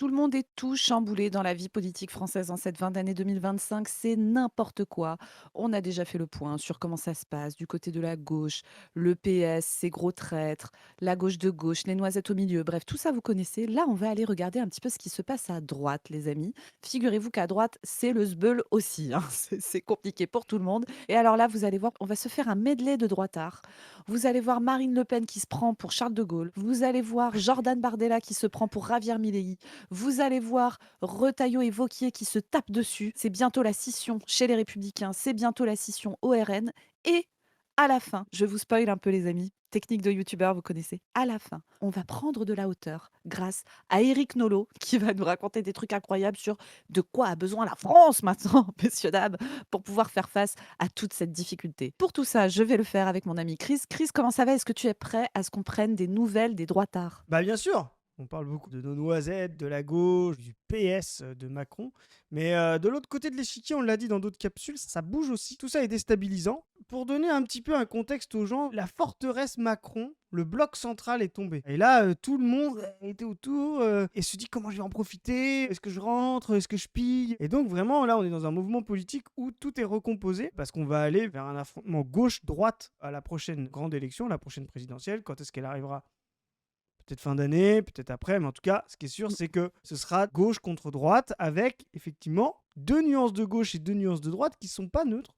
Tout le monde est tout chamboulé dans la vie politique française en cette fin d'année 2025. C'est n'importe quoi. On a déjà fait le point sur comment ça se passe du côté de la gauche, le PS, ces gros traîtres, la gauche de gauche, les noisettes au milieu. Bref, tout ça, vous connaissez. Là, on va aller regarder un petit peu ce qui se passe à droite, les amis. Figurez-vous qu'à droite, c'est le sbeul aussi, hein. C'est compliqué pour tout le monde. Et alors là, vous allez voir, on va se faire un medley de droitards. Vous allez voir Marine Le Pen qui se prend pour Charles de Gaulle. Vous allez voir Jordan Bardella qui se prend pour Javier Milei. Vous allez voir Retailleau et Wauquiez qui se tapent dessus. C'est bientôt la scission chez les Républicains, c'est bientôt la scission au RN. Et à la fin, je vous spoil un peu les amis, technique de youtubeur, vous connaissez. À la fin, on va prendre de la hauteur grâce à Eric Nolot qui va nous raconter des trucs incroyables sur de quoi a besoin la France maintenant, messieurs, dames, pour pouvoir faire face à toute cette difficulté. Pour tout ça, je vais le faire avec mon ami Chris. Chris, comment ça va? Est-ce que tu es prêt à ce qu'on prenne des nouvelles des droitards? Bah bien sûr, on parle beaucoup de nos noisettes, de la gauche, du PS de Macron, mais de l'autre côté de l'échiquier, on l'a dit dans d'autres capsules, ça bouge aussi, tout ça est déstabilisant. Pour donner un petit peu un contexte aux gens, la forteresse Macron, le bloc central est tombé. Et là, tout le monde était autour et se dit comment je vais en profiter, est-ce que je rentre, est-ce que je pille. Et donc vraiment, là, on est dans un mouvement politique où tout est recomposé, parce qu'on va aller vers un affrontement gauche-droite à la prochaine grande élection, la prochaine présidentielle. Quand est-ce qu'elle arrivera? Peut-être fin d'année, peut-être après, mais en tout cas, ce qui est sûr, c'est que ce sera gauche contre droite, avec effectivement deux nuances de gauche et deux nuances de droite qui sont pas neutres.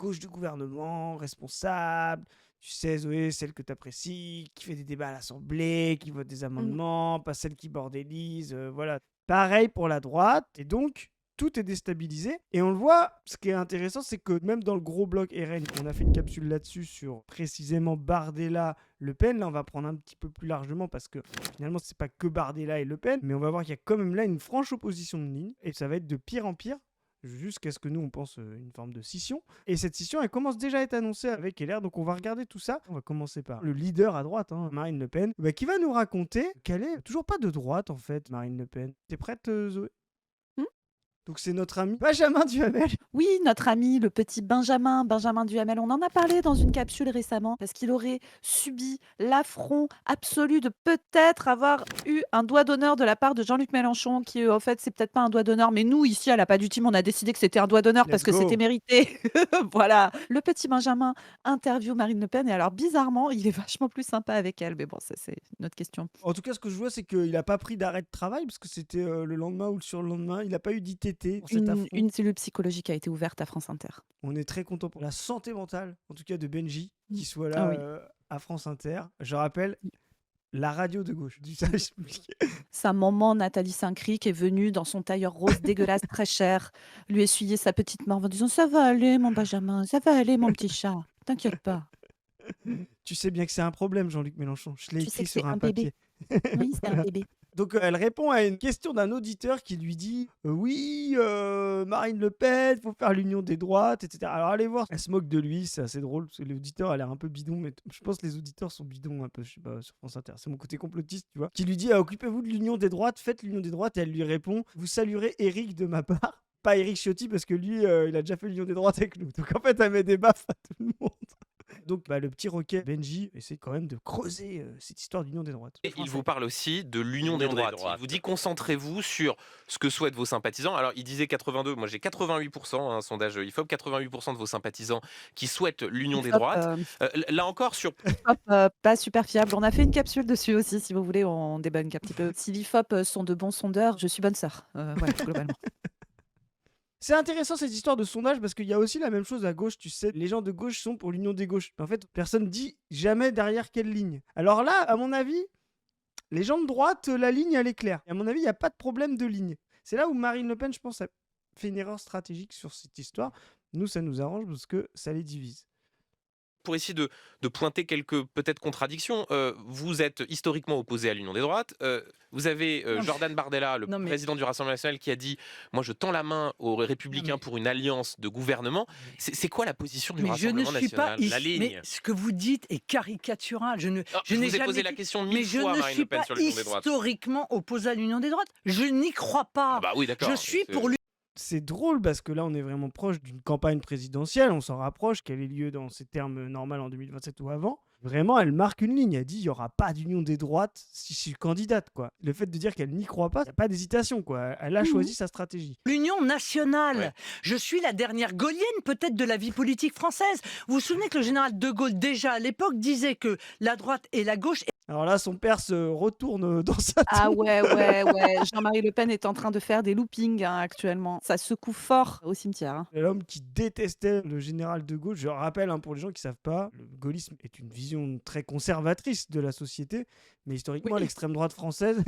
Gauche de gouvernement, responsable, tu sais, Zoé, celle que tu apprécies, qui fait des débats à l'Assemblée, qui vote des amendements, pas celle qui bordélise, voilà. Pareil pour la droite, et donc tout est déstabilisé. Et on le voit, ce qui est intéressant, c'est que même dans le gros bloc RN, on a fait une capsule là-dessus sur précisément Bardella, Le Pen. Là, on va prendre un petit peu plus largement parce que finalement, c'est pas que Bardella et Le Pen, mais on va voir qu'il y a quand même là une franche opposition de ligne, et ça va être de pire en pire jusqu'à ce que nous on pense une forme de scission. Et cette scission elle commence déjà à être annoncée avec LR, donc on va regarder tout ça. On va commencer par le leader à droite, hein, Marine Le Pen, qui va nous raconter qu'elle est toujours pas de droite en fait, Marine Le Pen. T'es prête, Zoé? Donc c'est notre ami Benjamin Duhamel. Oui, notre ami, le petit Benjamin, Benjamin Duhamel, on en a parlé dans une capsule récemment parce qu'il aurait subi l'affront absolu de peut-être avoir eu un doigt d'honneur de la part de Jean-Luc Mélenchon, qui en fait, c'est peut-être pas un doigt d'honneur, mais nous, ici, à la pas du team, on a décidé que c'était un doigt d'honneur parce Let's que c'était go. mérité. Voilà. Le petit Benjamin interview Marine Le Pen et alors, bizarrement, il est vachement plus sympa avec elle. Mais bon, ça, c'est une autre question. En tout cas, ce que je vois, c'est qu'il a pas pris d'arrêt de travail parce que c'était le lendemain ou le surlendemain. Il a pas eu d'ITT pour cet affront. Une cellule psychologique a été ouverte à France Inter. On est très content pour la santé mentale, en tout cas de Benji, qui soit Ah là oui. à France Inter. Je rappelle, la radio de gauche du service public. Sa maman, Nathalie Saint-Cric, est venue dans son tailleur rose dégueulasse, très cher, lui essuyer sa petite morve en disant: «Ça va aller mon Benjamin, ça va aller mon petit chat, t'inquiète pas, Tu sais bien que c'est un problème, Jean-Luc Mélenchon. Je l'ai tu sais écrit que c'est sur un un bébé». papier. Oui, c'est un Voilà. bébé. Donc elle répond à une question d'un auditeur qui lui dit oui, Marine Le Pen, faut faire l'union des droites, etc. Alors allez voir, elle se moque de lui, c'est assez drôle parce que l'auditeur a l'air un peu bidon, mais je pense que les auditeurs sont bidons un peu, je sais pas, sur France Inter. C'est mon côté complotiste, tu vois. Qui lui dit occupez-vous de l'union des droites, faites l'union des droites, et elle lui répond vous saluerez Eric de ma part. Pas Eric Ciotti parce que lui, il a déjà fait l'union des droites avec nous. Donc en fait, elle met des baffes à tout le monde. Donc le petit roquet Benji essaie quand même de creuser cette histoire d'union des droites. Et il vous parle aussi de l'union des droites. Il vous dit concentrez-vous sur ce que souhaitent vos sympathisants. Alors il disait 82, moi j'ai 88%, un sondage IFOP, 88% de vos sympathisants qui souhaitent l'union des IFOP, droites. Là encore sur... IFOP, pas super fiable. On a fait une capsule dessus aussi, si vous voulez, on débunk un petit peu. Si l'IFOP, sont de bons sondeurs, je suis bonne sœur, voilà, globalement. C'est intéressant cette histoire de sondage parce qu'il y a aussi la même chose à gauche, tu sais. Les gens de gauche sont pour l'union des gauches. Mais en fait, personne dit jamais derrière quelle ligne. Alors là, à mon avis, les gens de droite, la ligne, elle est claire. Et à mon avis, il n'y a pas de problème de ligne. C'est là où Marine Le Pen, je pense, a fait une erreur stratégique sur cette histoire. Nous, ça nous arrange parce que ça les divise. Pour essayer de pointer quelques peut-être contradictions, vous êtes historiquement opposé à l'union des droites. Vous avez Non, Jordan Bardella, le non, mais président du Rassemblement national, qui a dit moi je tends la main aux non, Républicains mais pour une alliance de gouvernement. C'est quoi la position du Mais je ne Rassemblement suis pas national, la mais ligne? ce que vous dites est caricatural. Ah, Je je n'ai vous ai posé jamais la dit question mais 1000 je fois, ne Marine Le suis Pen, pas sur l'union des droites. historiquement opposé à l'union des droites. Je n'y crois Ah pas. bah oui, Je d'accord. suis pour C'est drôle parce que là, on est vraiment proche d'une campagne présidentielle. On s'en rapproche, qu'elle ait lieu dans ces termes normaux en 2027 ou avant. Vraiment, elle marque une ligne. Elle dit, il y aura pas d'union des droites si je suis candidate, quoi. Le fait de dire qu'elle n'y croit pas, il y a pas d'hésitation, quoi. Elle a Mmh. choisi sa stratégie. L'Union nationale. Ouais. Je suis la dernière gaulienne peut-être de la vie politique française. Vous vous souvenez que le général de Gaulle, déjà à l'époque, disait que la droite et la gauche. Alors là, son père se retourne dans sa Ah tombe. ouais, ouais, ouais, Jean-Marie Le Pen est en train de faire des loopings, hein, actuellement. Ça secoue fort au cimetière, hein. L'homme qui détestait le général de Gaulle, je rappelle pour les gens qui ne savent pas, le gaullisme est une vision très conservatrice de la société, mais historiquement Oui. l'extrême droite française,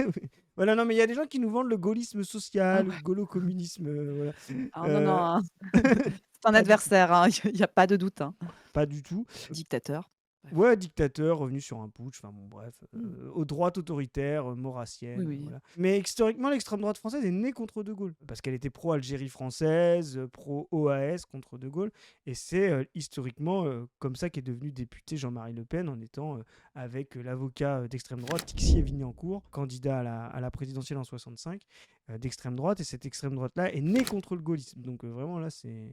voilà, non mais il y a des gens qui nous vendent le gaullisme Ah social ou ouais. le gaulo-communisme, voilà. Ah non, non, Euh, hein. C'est un pas du tout, adversaire, hein, il y a pas de doute, hein. pas du tout. Dictateur. Bref. Ouais, dictateur, revenu sur un putsch, enfin bon, bref, Mmh. aux droites autoritaires, Oui, maurassiennes, oui. voilà. Mais historiquement, l'extrême droite française est née contre De Gaulle, parce qu'elle était pro-Algérie française, pro-OAS contre De Gaulle, et c'est historiquement comme ça qu'est devenu député Jean-Marie Le Pen, en étant avec l'avocat d'extrême droite, Tixier Vignancourt, candidat à la présidentielle en 65, d'extrême droite, et cette extrême droite-là est née contre le gaullisme. Donc vraiment là, c'est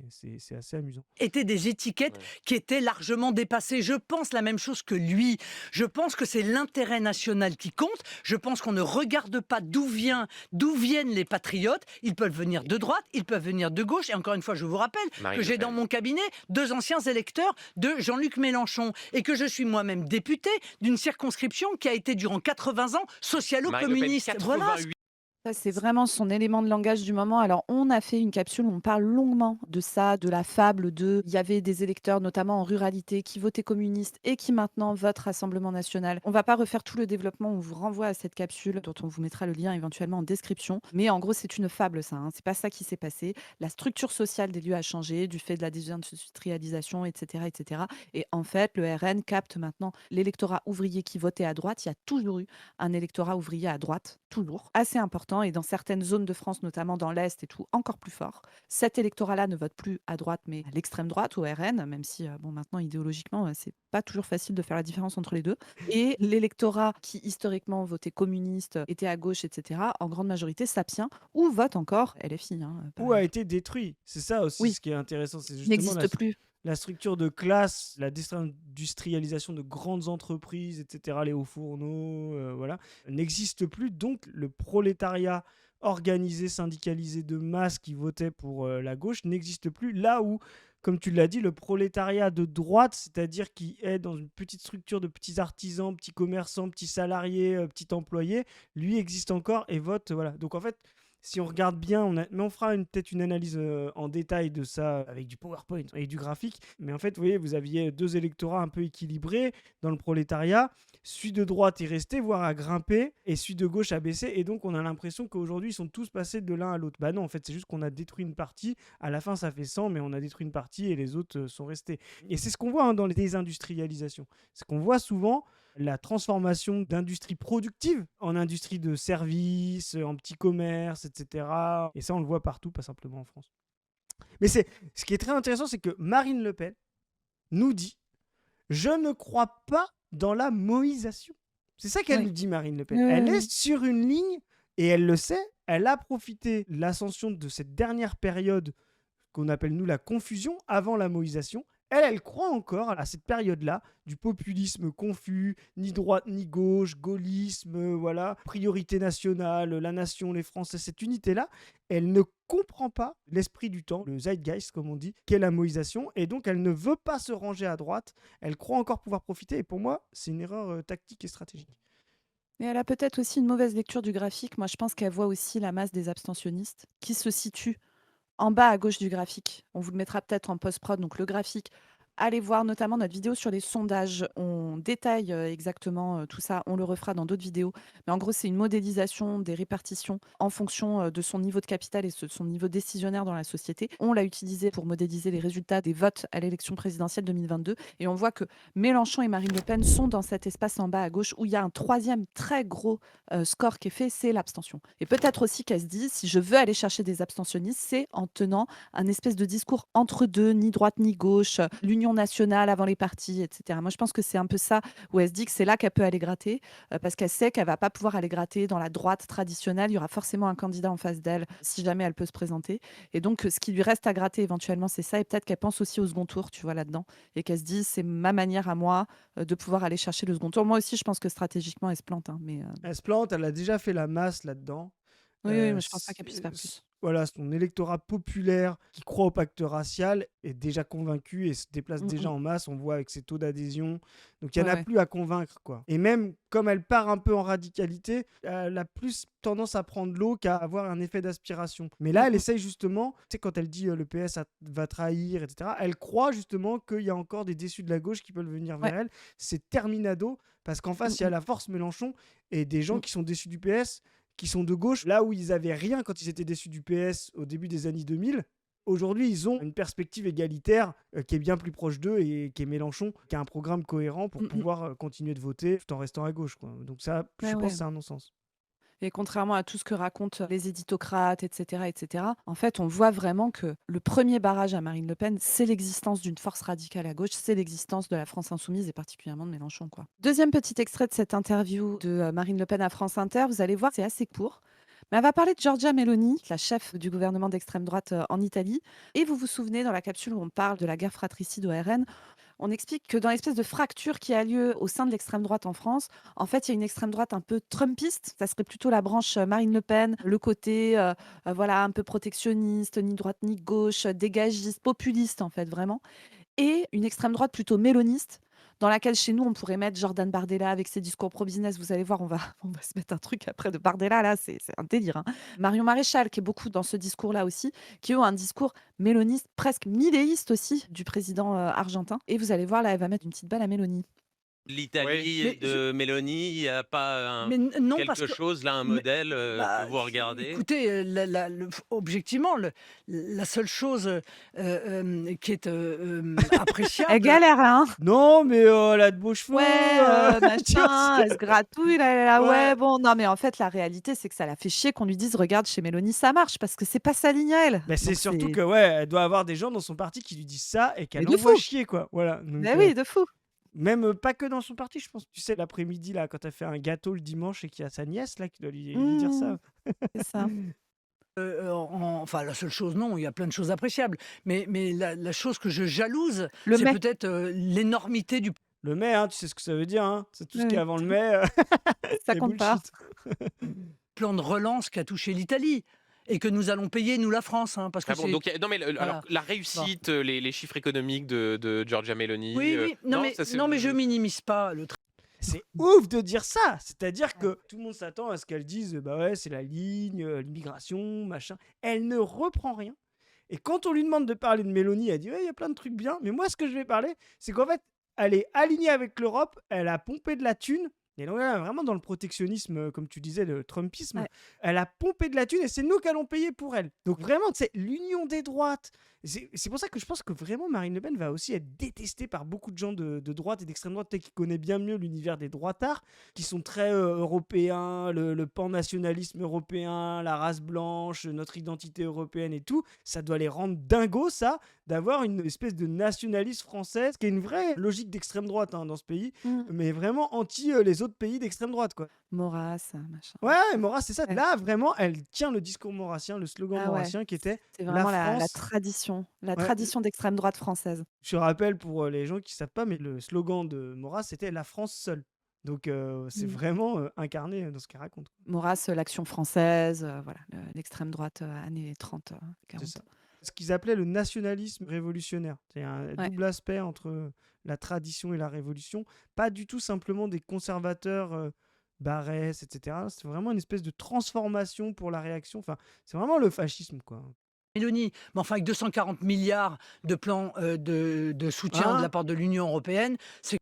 assez amusant. Étaient des étiquettes Ouais. qui étaient largement dépassées. Je pense la même chose que lui. Je pense que c'est l'intérêt national qui compte. Je pense qu'on ne regarde pas d'où viennent les patriotes. Ils peuvent venir de droite, ils peuvent venir de gauche. Et encore une fois, je vous rappelle Marine que Le j'ai dans Pen. mon cabinet 2 anciens électeurs de Jean-Luc Mélenchon et que je suis moi-même député d'une circonscription qui a été durant 80 ans Marine Le Pen, socialo-communiste. Voilà. 88. Ça, c'est vraiment son élément de langage du moment. Alors, on a fait une capsule où on parle longuement de ça, de la fable de il y avait des électeurs, notamment en ruralité, qui votaient communiste et qui maintenant votent Rassemblement national. On va pas refaire tout le développement, on vous renvoie à cette capsule dont on vous mettra le lien éventuellement en description. Mais en gros, c'est une fable, ça, hein. C'est pas ça qui s'est passé. La structure sociale des lieux a changé du fait de la désindustrialisation, etc., etc. Et en fait, le RN capte maintenant l'électorat ouvrier qui votait à droite. Il y a toujours eu un électorat ouvrier à droite, toujours, assez important, et dans certaines zones de France, notamment dans l'Est et tout, encore plus fort. Cet électorat-là ne vote plus à droite, mais à l'extrême droite, au RN, même si, bon, maintenant, idéologiquement, c'est pas toujours facile de faire la différence entre les deux. Et l'électorat qui, historiquement, votait communiste, était à gauche, etc., en grande majorité s'abstient ou vote encore LFI, hein, Ou a pareil. été détruit. C'est ça aussi Oui, ce qui est intéressant, c'est justement n'existe plus. la structure de classe, la désindustrialisation de grandes entreprises, etc., les hauts fourneaux, voilà, n'existe plus. Donc le prolétariat organisé, syndicalisé de masse qui votait pour la gauche n'existe plus. Là où, comme tu l'as dit, le prolétariat de droite, c'est-à-dire qui est dans une petite structure de petits artisans, petits commerçants, petits salariés, petits employés, lui existe encore et vote. Voilà. Donc en fait, si on regarde bien, mais on fera peut-être une analyse en détail de ça avec du PowerPoint et du graphique. Mais en fait, vous voyez, vous aviez deux électorats un peu équilibrés dans le prolétariat. Celui de droite est resté, voire a grimpé, et celui de gauche a baissé. Et donc, on a l'impression qu'aujourd'hui, ils sont tous passés de l'un à l'autre. Bah non, en fait, c'est juste qu'on a détruit une partie. À la fin, ça fait 100, mais on a détruit une partie et les autres sont restés. Et c'est ce qu'on voit dans les désindustrialisations. C'est qu'on voit souvent la transformation d'industrie productive en industrie de services, en petit commerce, etc. Et ça, on le voit partout, pas simplement en France. Mais ce qui est très intéressant, c'est que Marine Le Pen nous dit « Je ne crois pas dans la moïsation ». C'est ça qu'elle Oui. nous dit, Marine Le Pen. Oui, oui, Elle oui. est sur une ligne, et elle le sait, elle a profité de l'ascension de cette dernière période qu'on appelle, nous, la confusion, avant la moïsation. Elle croit encore à cette période-là du populisme confus, ni droite ni gauche, gaullisme, voilà, priorité nationale, la nation, les Français, cette unité-là. Elle ne comprend pas l'esprit du temps, le zeitgeist, comme on dit, qu'est la moïsation, et donc elle ne veut pas se ranger à droite. Elle croit encore pouvoir profiter, et pour moi, c'est une erreur tactique et stratégique. Mais elle a peut-être aussi une mauvaise lecture du graphique. Moi, je pense qu'elle voit aussi la masse des abstentionnistes qui se situe en bas à gauche du graphique. On vous le mettra peut-être en post-prod, donc le graphique. Allez voir notamment notre vidéo sur les sondages. On détaille exactement tout ça. On le refera dans d'autres vidéos. Mais en gros, c'est une modélisation des répartitions en fonction de son niveau de capital et de son niveau décisionnaire dans la société. On l'a utilisé pour modéliser les résultats des votes à l'élection présidentielle 2022. Et on voit que Mélenchon et Marine Le Pen sont dans cet espace en bas à gauche où il y a un troisième très gros score qui est fait, c'est l'abstention. Et peut-être aussi qu'elle se dit, si je veux aller chercher des abstentionnistes, c'est en tenant un espèce de discours entre deux, ni droite ni gauche. L'Union l'union nationale avant les partis, etc. Moi, je pense que c'est un peu ça où elle se dit que c'est là qu'elle peut aller gratter, parce qu'elle sait qu'elle va pas pouvoir aller gratter dans la droite traditionnelle. Il y aura forcément un candidat en face d'elle si jamais elle peut se présenter. Et donc, ce qui lui reste à gratter éventuellement, c'est ça. Et peut-être qu'elle pense aussi au second tour, tu vois, là-dedans. Et qu'elle se dit, c'est ma manière à moi de pouvoir aller chercher le second tour. Moi aussi, je pense que stratégiquement, elle se plante, hein, mais Elle se plante, elle a déjà fait la masse là-dedans. oui, oui, mais je pense pas qu'elle puisse faire S plus. Voilà, son électorat populaire qui croit au pacte racial est déjà convaincu et se déplace Mmh déjà mh. en masse, on voit avec ses taux d'adhésion. Donc il y en Ouais, a ouais. plus à convaincre, quoi. Et même comme elle part un peu en radicalité, elle a plus tendance à prendre l'eau qu'à avoir un effet d'aspiration. Mais Mmh là, elle mh. essaye justement, tu sais, quand elle dit le PS va trahir, etc., elle croit justement qu'il y a encore des déçus de la gauche qui peuvent venir Ouais. vers elle. C'est terminado, parce qu'en Mmh face, il y a mh. la force Mélenchon et des gens Mmh. qui sont déçus du PS qui sont de gauche, là où ils avaient rien quand ils étaient déçus du PS au début des années 2000. Aujourd'hui, ils ont une perspective égalitaire qui est bien plus proche d'eux et qui est Mélenchon, qui a un programme cohérent pour Mmh mh. pouvoir continuer de voter tout en restant à gauche, quoi. Donc ça, Ouais, je pense ouais. que c'est un non-sens. Et contrairement à tout ce que racontent les éditocrates, et cetera, en fait, on voit vraiment que le premier barrage à Marine Le Pen, c'est l'existence d'une force radicale à gauche, c'est l'existence de la France insoumise et particulièrement de Mélenchon, quoi. Deuxième petit extrait de cette interview de Marine Le Pen à France Inter, vous allez voir, c'est assez court. Mais elle va parler de Giorgia Meloni, la chef du gouvernement d'extrême droite en Italie. Et vous vous souvenez, dans la capsule où on parle de la guerre fratricide au RN, on explique que dans l'espèce de fracture qui a lieu au sein de l'extrême droite en France, en fait, il y a une extrême droite un peu trumpiste. Ça serait plutôt la branche Marine Le Pen, le côté voilà, un peu protectionniste, ni droite ni gauche, dégagiste, populiste, en fait, vraiment. Et une extrême droite plutôt méloniste, dans laquelle chez nous, on pourrait mettre Jordan Bardella avec ses discours pro-business. Vous allez voir, on va, on va se mettre un truc après de Bardella, là, c'est un délire, hein. Marion Maréchal, qui est beaucoup dans ce discours-là aussi, qui ont un discours méloniste, presque milléiste aussi, du président argentin. Et vous allez voir, là, elle va mettre une petite balle à Mélanie. Oui. L'Italie Mais je de Mélanie, il y a pas non parce quelque que chose là, un mais modèle, que bah, vous regardez? écoutez, objectivement, la seule chose, qui est, Elle appréciable. galère, là, hein. Non, mais elle a de beaux cheveux. Ouais, Tu vois, machin, elle se gratouille, là, elle est là, ouais. ouais, bon. Non, mais en fait, la réalité, c'est que ça la fait chier qu'on lui dise: «Regarde, chez Mélanie, ça marche», parce que c'est pas sa ligne à elle. Mais c'est Donc surtout c'est que, ouais, elle doit avoir des gens dans son parti qui lui disent ça et mais qu'elle de envoie fou! chier, quoi. Voilà. Donc, Mais oui, de fou! même pas que dans son parti, je pense. Tu sais, l'après-midi, là, quand elle fait un gâteau le dimanche et qu'il y a sa nièce, là, qui doit lui dire Mmh, ça. c'est ça. Enfin, la seule chose, non, il y a plein de choses appréciables. Mais la chose que je jalouse, Le c'est mais, peut-être l'énormité du Le mai, hein, tu sais ce que ça veut dire, hein? C'est tout oui, ce qui est oui, avant le mai, ça c'est compte pas. bullshit. plan de relance qui a touché l'Italie et que nous allons payer, nous, la France, hein, parce que Ah bon, c'est. donc non mais alors Voilà. la Bon. réussite, les chiffres économiques de Giorgia Meloni, Oui, oui, non, non, ça c'est mais je minimise pas le. C'est ouf de dire ça! C'est-à-dire que tout le monde s'attend à ce qu'elle dise, bah ouais, c'est la ligne, l'immigration, machin. Elle ne reprend rien. Et quand on lui demande de parler de Mélanie, elle dit ouais, il y a plein de trucs bien. Mais moi, ce que je vais parler, c'est qu'en fait, elle est alignée avec l'Europe, elle a pompé de la thune. Et donc là, vraiment dans le protectionnisme, comme tu disais, le Trumpisme, Ouais. elle a pompé de la thune et c'est nous qui allons payer pour elle. Donc vraiment, c'est l'union des droites. C'est pour ça que je pense que vraiment Marine Le Pen va aussi être détestée par beaucoup de gens de droite et d'extrême droite, peut-être qui connaissent bien mieux l'univers des droitards, qui sont très européens, le pan-nationalisme européen, la race blanche, notre identité européenne et tout. Ça doit les rendre dingos, ça, d'avoir une espèce de nationalisme française, qui est une vraie logique d'extrême droite dans ce pays, Mmh. mais vraiment anti les autres pays d'extrême droite, quoi. Maurras, machin. Ouais, Maurras, c'est ça. Ouais. Là, vraiment, elle tient le discours maurassien, le slogan Ah ouais, maurassien qui était c'est la vraiment la France. la Ouais, tradition d'extrême droite française. je rappelle pour les gens qui ne savent pas, mais le slogan de Maurras, c'était la France seule. Donc, c'est Mmh. vraiment incarné dans ce qu'elle raconte. Maurras, l'action française, voilà, l'extrême droite, années 30, C'est 40. ça. Ce qu'ils appelaient le nationalisme révolutionnaire. C'est un Ouais. double aspect entre la tradition et la révolution. Pas du tout simplement des conservateurs Barrès, etc. C'est vraiment une espèce de transformation pour la réaction. Enfin, c'est vraiment le fascisme, quoi. Mélanie, mais enfin, avec 240 milliards de plans de soutien de Hein? la part de l'Union européenne, c'est.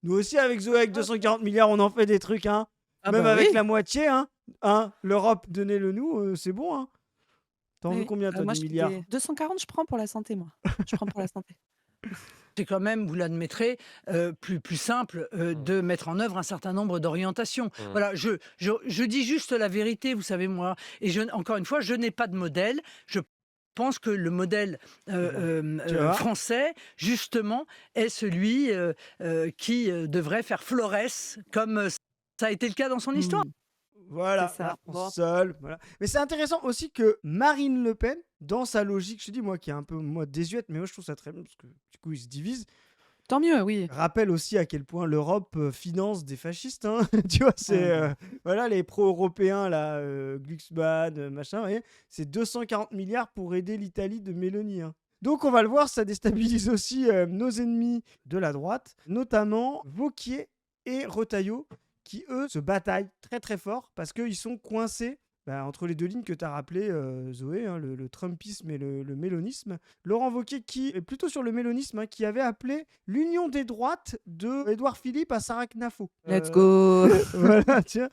Nous aussi, avec Zoé, avec 240 milliards, on en fait des trucs, hein. Ah Même bah avec oui! la moitié, hein. L'Europe, donnez-le nous, c'est bon, hein. T'en veux Oui, combien, toi, moi des je fais milliards? des 240, je prends pour la santé, moi. Je prends pour la santé. C'est quand même, vous l'admettrez, plus simple de mettre en œuvre un certain nombre d'orientations. Voilà, je dis juste la vérité, vous savez, moi. Et encore une fois, je n'ai pas de modèle. pense que le modèle Tu vois? français, justement, est celui qui devrait faire florès, comme ça a été le cas dans son histoire. Mmh, c'est Voilà, la ça. France Bon, seule, voilà. Mais c'est intéressant aussi que Marine Le Pen, dans sa logique, je te dis, moi qui est un peu désuète, mais moi je trouve ça très bien parce que du coup ils se divisent, tant mieux, oui. rappelle aussi à quel point l'Europe finance des fascistes. Hein. Tu vois, c'est Mmh. voilà les pro-européens là, Glucksmann, machin, vous voyez, c'est 240 milliards pour aider l'Italie de Mélanie. Hein. Donc on va le voir, ça déstabilise aussi nos ennemis de la droite, notamment Wauquiez et Retailleau, qui eux se bataillent très très fort parce qu'ils sont coincés entre les deux lignes que tu as rappelées, Zoé, hein, le Trumpisme et le mélonisme. Laurent Wauquiez, qui est plutôt sur le mélonisme, hein, qui avait appelé l'union des droites de Édouard Philippe à Sarah Knafo. Let's go! Voilà, tiens.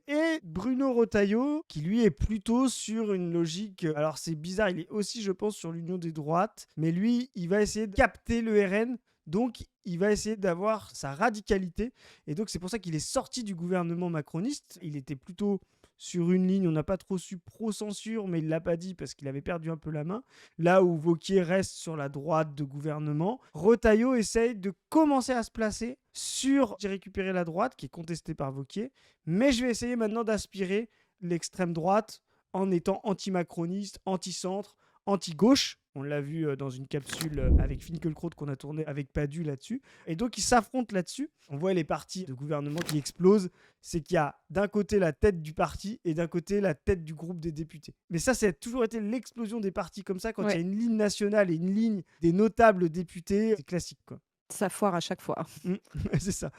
Et Bruno Retailleau, qui lui est plutôt sur une logique. Alors c'est bizarre, il est aussi, je pense, sur l'union des droites, mais lui, il va essayer de capter le RN. Donc, il va essayer d'avoir sa radicalité. Et donc, c'est pour ça qu'il est sorti du gouvernement macroniste. Il était plutôt sur une ligne, on n'a pas trop su pro-censure, mais il l'a pas dit parce qu'il avait perdu un peu la main. Là où Wauquiez reste sur la droite de gouvernement, Retailleau essaye de commencer à se placer sur j'ai récupéré la droite, qui est contestée par Wauquiez, mais je vais essayer maintenant d'aspirer l'extrême droite en étant anti-macroniste, anti-centre, anti-gauche. On l'a vu dans une capsule avec Finkielkraut qu'on a tourné avec Padu là-dessus. Et donc, ils s'affrontent là-dessus. On voit les partis de gouvernement qui explosent. C'est qu'il y a d'un côté la tête du parti et d'un côté la tête du groupe des députés. Mais ça a toujours été l'explosion des partis comme ça. Quand il y a Ouais, une ligne nationale et une ligne des notables députés, c'est classique, quoi. ça foire à chaque fois. C'est ça.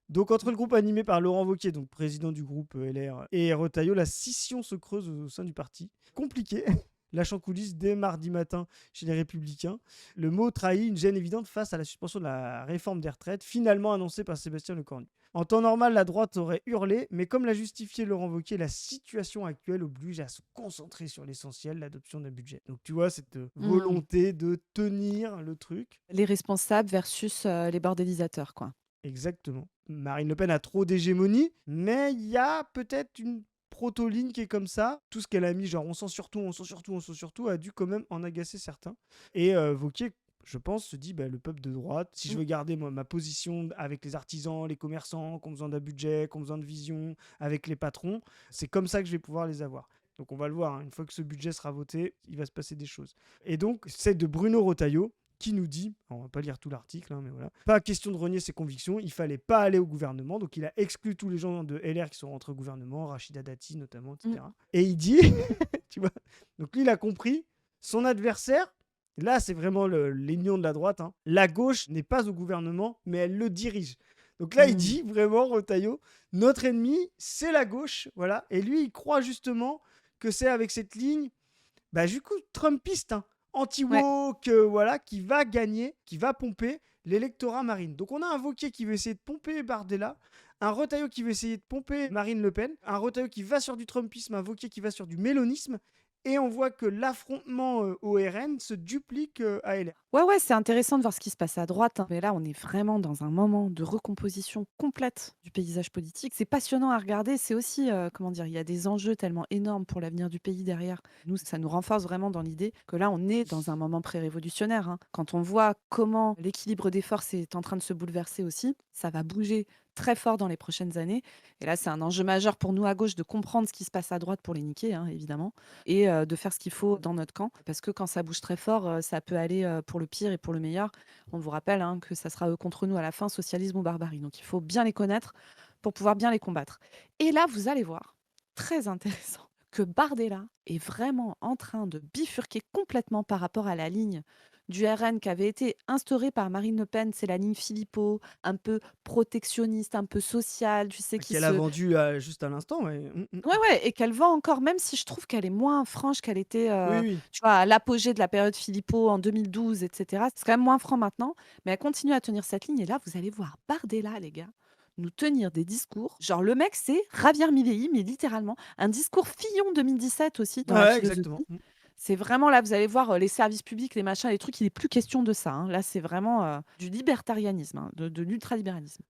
Donc, entre le groupe animé par Laurent Wauquiez, donc président du groupe LR, et Retailleau, la scission se creuse au sein du parti. Compliqué. Lâchant coulisses dès mardi matin chez les Républicains. Le mot trahit une gêne évidente face à la suspension de la réforme des retraites, finalement annoncée par Sébastien Lecornu. En temps normal, la droite aurait hurlé, mais comme l'a justifié Laurent Wauquiez, la situation actuelle oblige à se concentrer sur l'essentiel, l'adoption d'un budget. Donc tu vois, cette Mmh. volonté de tenir le truc. Les responsables versus les bordélisateurs, quoi. Exactement. Marine Le Pen a trop d'hégémonie, mais il y a peut-être une proto-ligne qui est comme ça. Tout ce qu'elle a mis, genre on sent surtout, on sent surtout, on sent surtout, a dû quand même en agacer certains. Et Wauquiez, je pense, se dit le peuple de droite, si je Mmh. veux garder moi, ma position avec les artisans, les commerçants, qui ont besoin d'un budget, qui ont besoin de vision, avec les patrons, c'est comme ça que je vais pouvoir les avoir. Donc on va le voir, hein, une fois que ce budget sera voté, il va se passer des choses. Et donc, c'est de Bruno Retailleau qui nous dit, on va pas lire tout l'article, hein, mais voilà, pas question de renier ses convictions, il fallait pas aller au gouvernement, donc il a exclu tous les gens de LR qui sont rentrés au gouvernement, Rachida Dati notamment, Mmh. etc. Et il dit, tu vois, donc lui il a compris, son adversaire, là c'est vraiment l'union de la droite, hein, la gauche n'est pas au gouvernement, mais elle le dirige. Donc là il Mmh. dit vraiment, Retailleau, notre ennemi c'est la gauche, voilà, et lui il croit justement que c'est avec cette ligne du coup, Trumpiste, hein, Ouais. anti-woke, voilà, qui va gagner, qui va pomper l'électorat Marine. Donc on a un Wauquiez qui veut essayer de pomper Bardella, un Retailleau qui veut essayer de pomper Marine Le Pen, un Retailleau qui va sur du Trumpisme, un Wauquiez qui va sur du mélonisme, et on voit que l'affrontement au RN se duplique à LR. Ouais, c'est intéressant de voir ce qui se passe à droite, hein. Mais là, on est vraiment dans un moment de recomposition complète du paysage politique. C'est passionnant à regarder. C'est aussi, comment dire, il y a des enjeux tellement énormes pour l'avenir du pays derrière. Nous, ça nous renforce vraiment dans l'idée que là, on est dans un moment pré-révolutionnaire, hein. Quand on voit comment l'équilibre des forces est en train de se bouleverser aussi, ça va bouger très fort dans les prochaines années. Et là, c'est un enjeu majeur pour nous à gauche de comprendre ce qui se passe à droite pour les niquer, hein, évidemment, et de faire ce qu'il faut dans notre camp. Parce que quand ça bouge très fort, ça peut aller pour le pire et pour le meilleur. On vous rappelle, hein, que ça sera eux contre nous à la fin, socialisme ou barbarie. Donc il faut bien les connaître pour pouvoir bien les combattre. Et là, vous allez voir, très intéressant, que Bardella est vraiment en train de bifurquer complètement par rapport à la ligne du RN qui avait été instaurée par Marine Le Pen. C'est la ligne Philippot, un peu protectionniste, un peu sociale, tu sais, qui Qu'elle a se... vendu juste à l'instant, ouais. Ouais, et qu'elle vend encore, même si je trouve qu'elle est moins franche qu'elle était, Oui, oui. tu vois, à l'apogée de la période Philippot en 2012, et cetera. C'est quand même moins franc maintenant, mais elle continue à tenir cette ligne et là, vous allez voir Bardella, les gars, nous tenir des discours. Genre le mec, c'est Javier Milei, mais littéralement. Un discours Fillon 2017 aussi dans la Ouais, exactement. philosophie. C'est vraiment là, vous allez voir, les services publics, les machins, les trucs, il est plus question de ça, hein. Là, c'est vraiment, du libertarianisme, hein, de l'ultralibéralisme.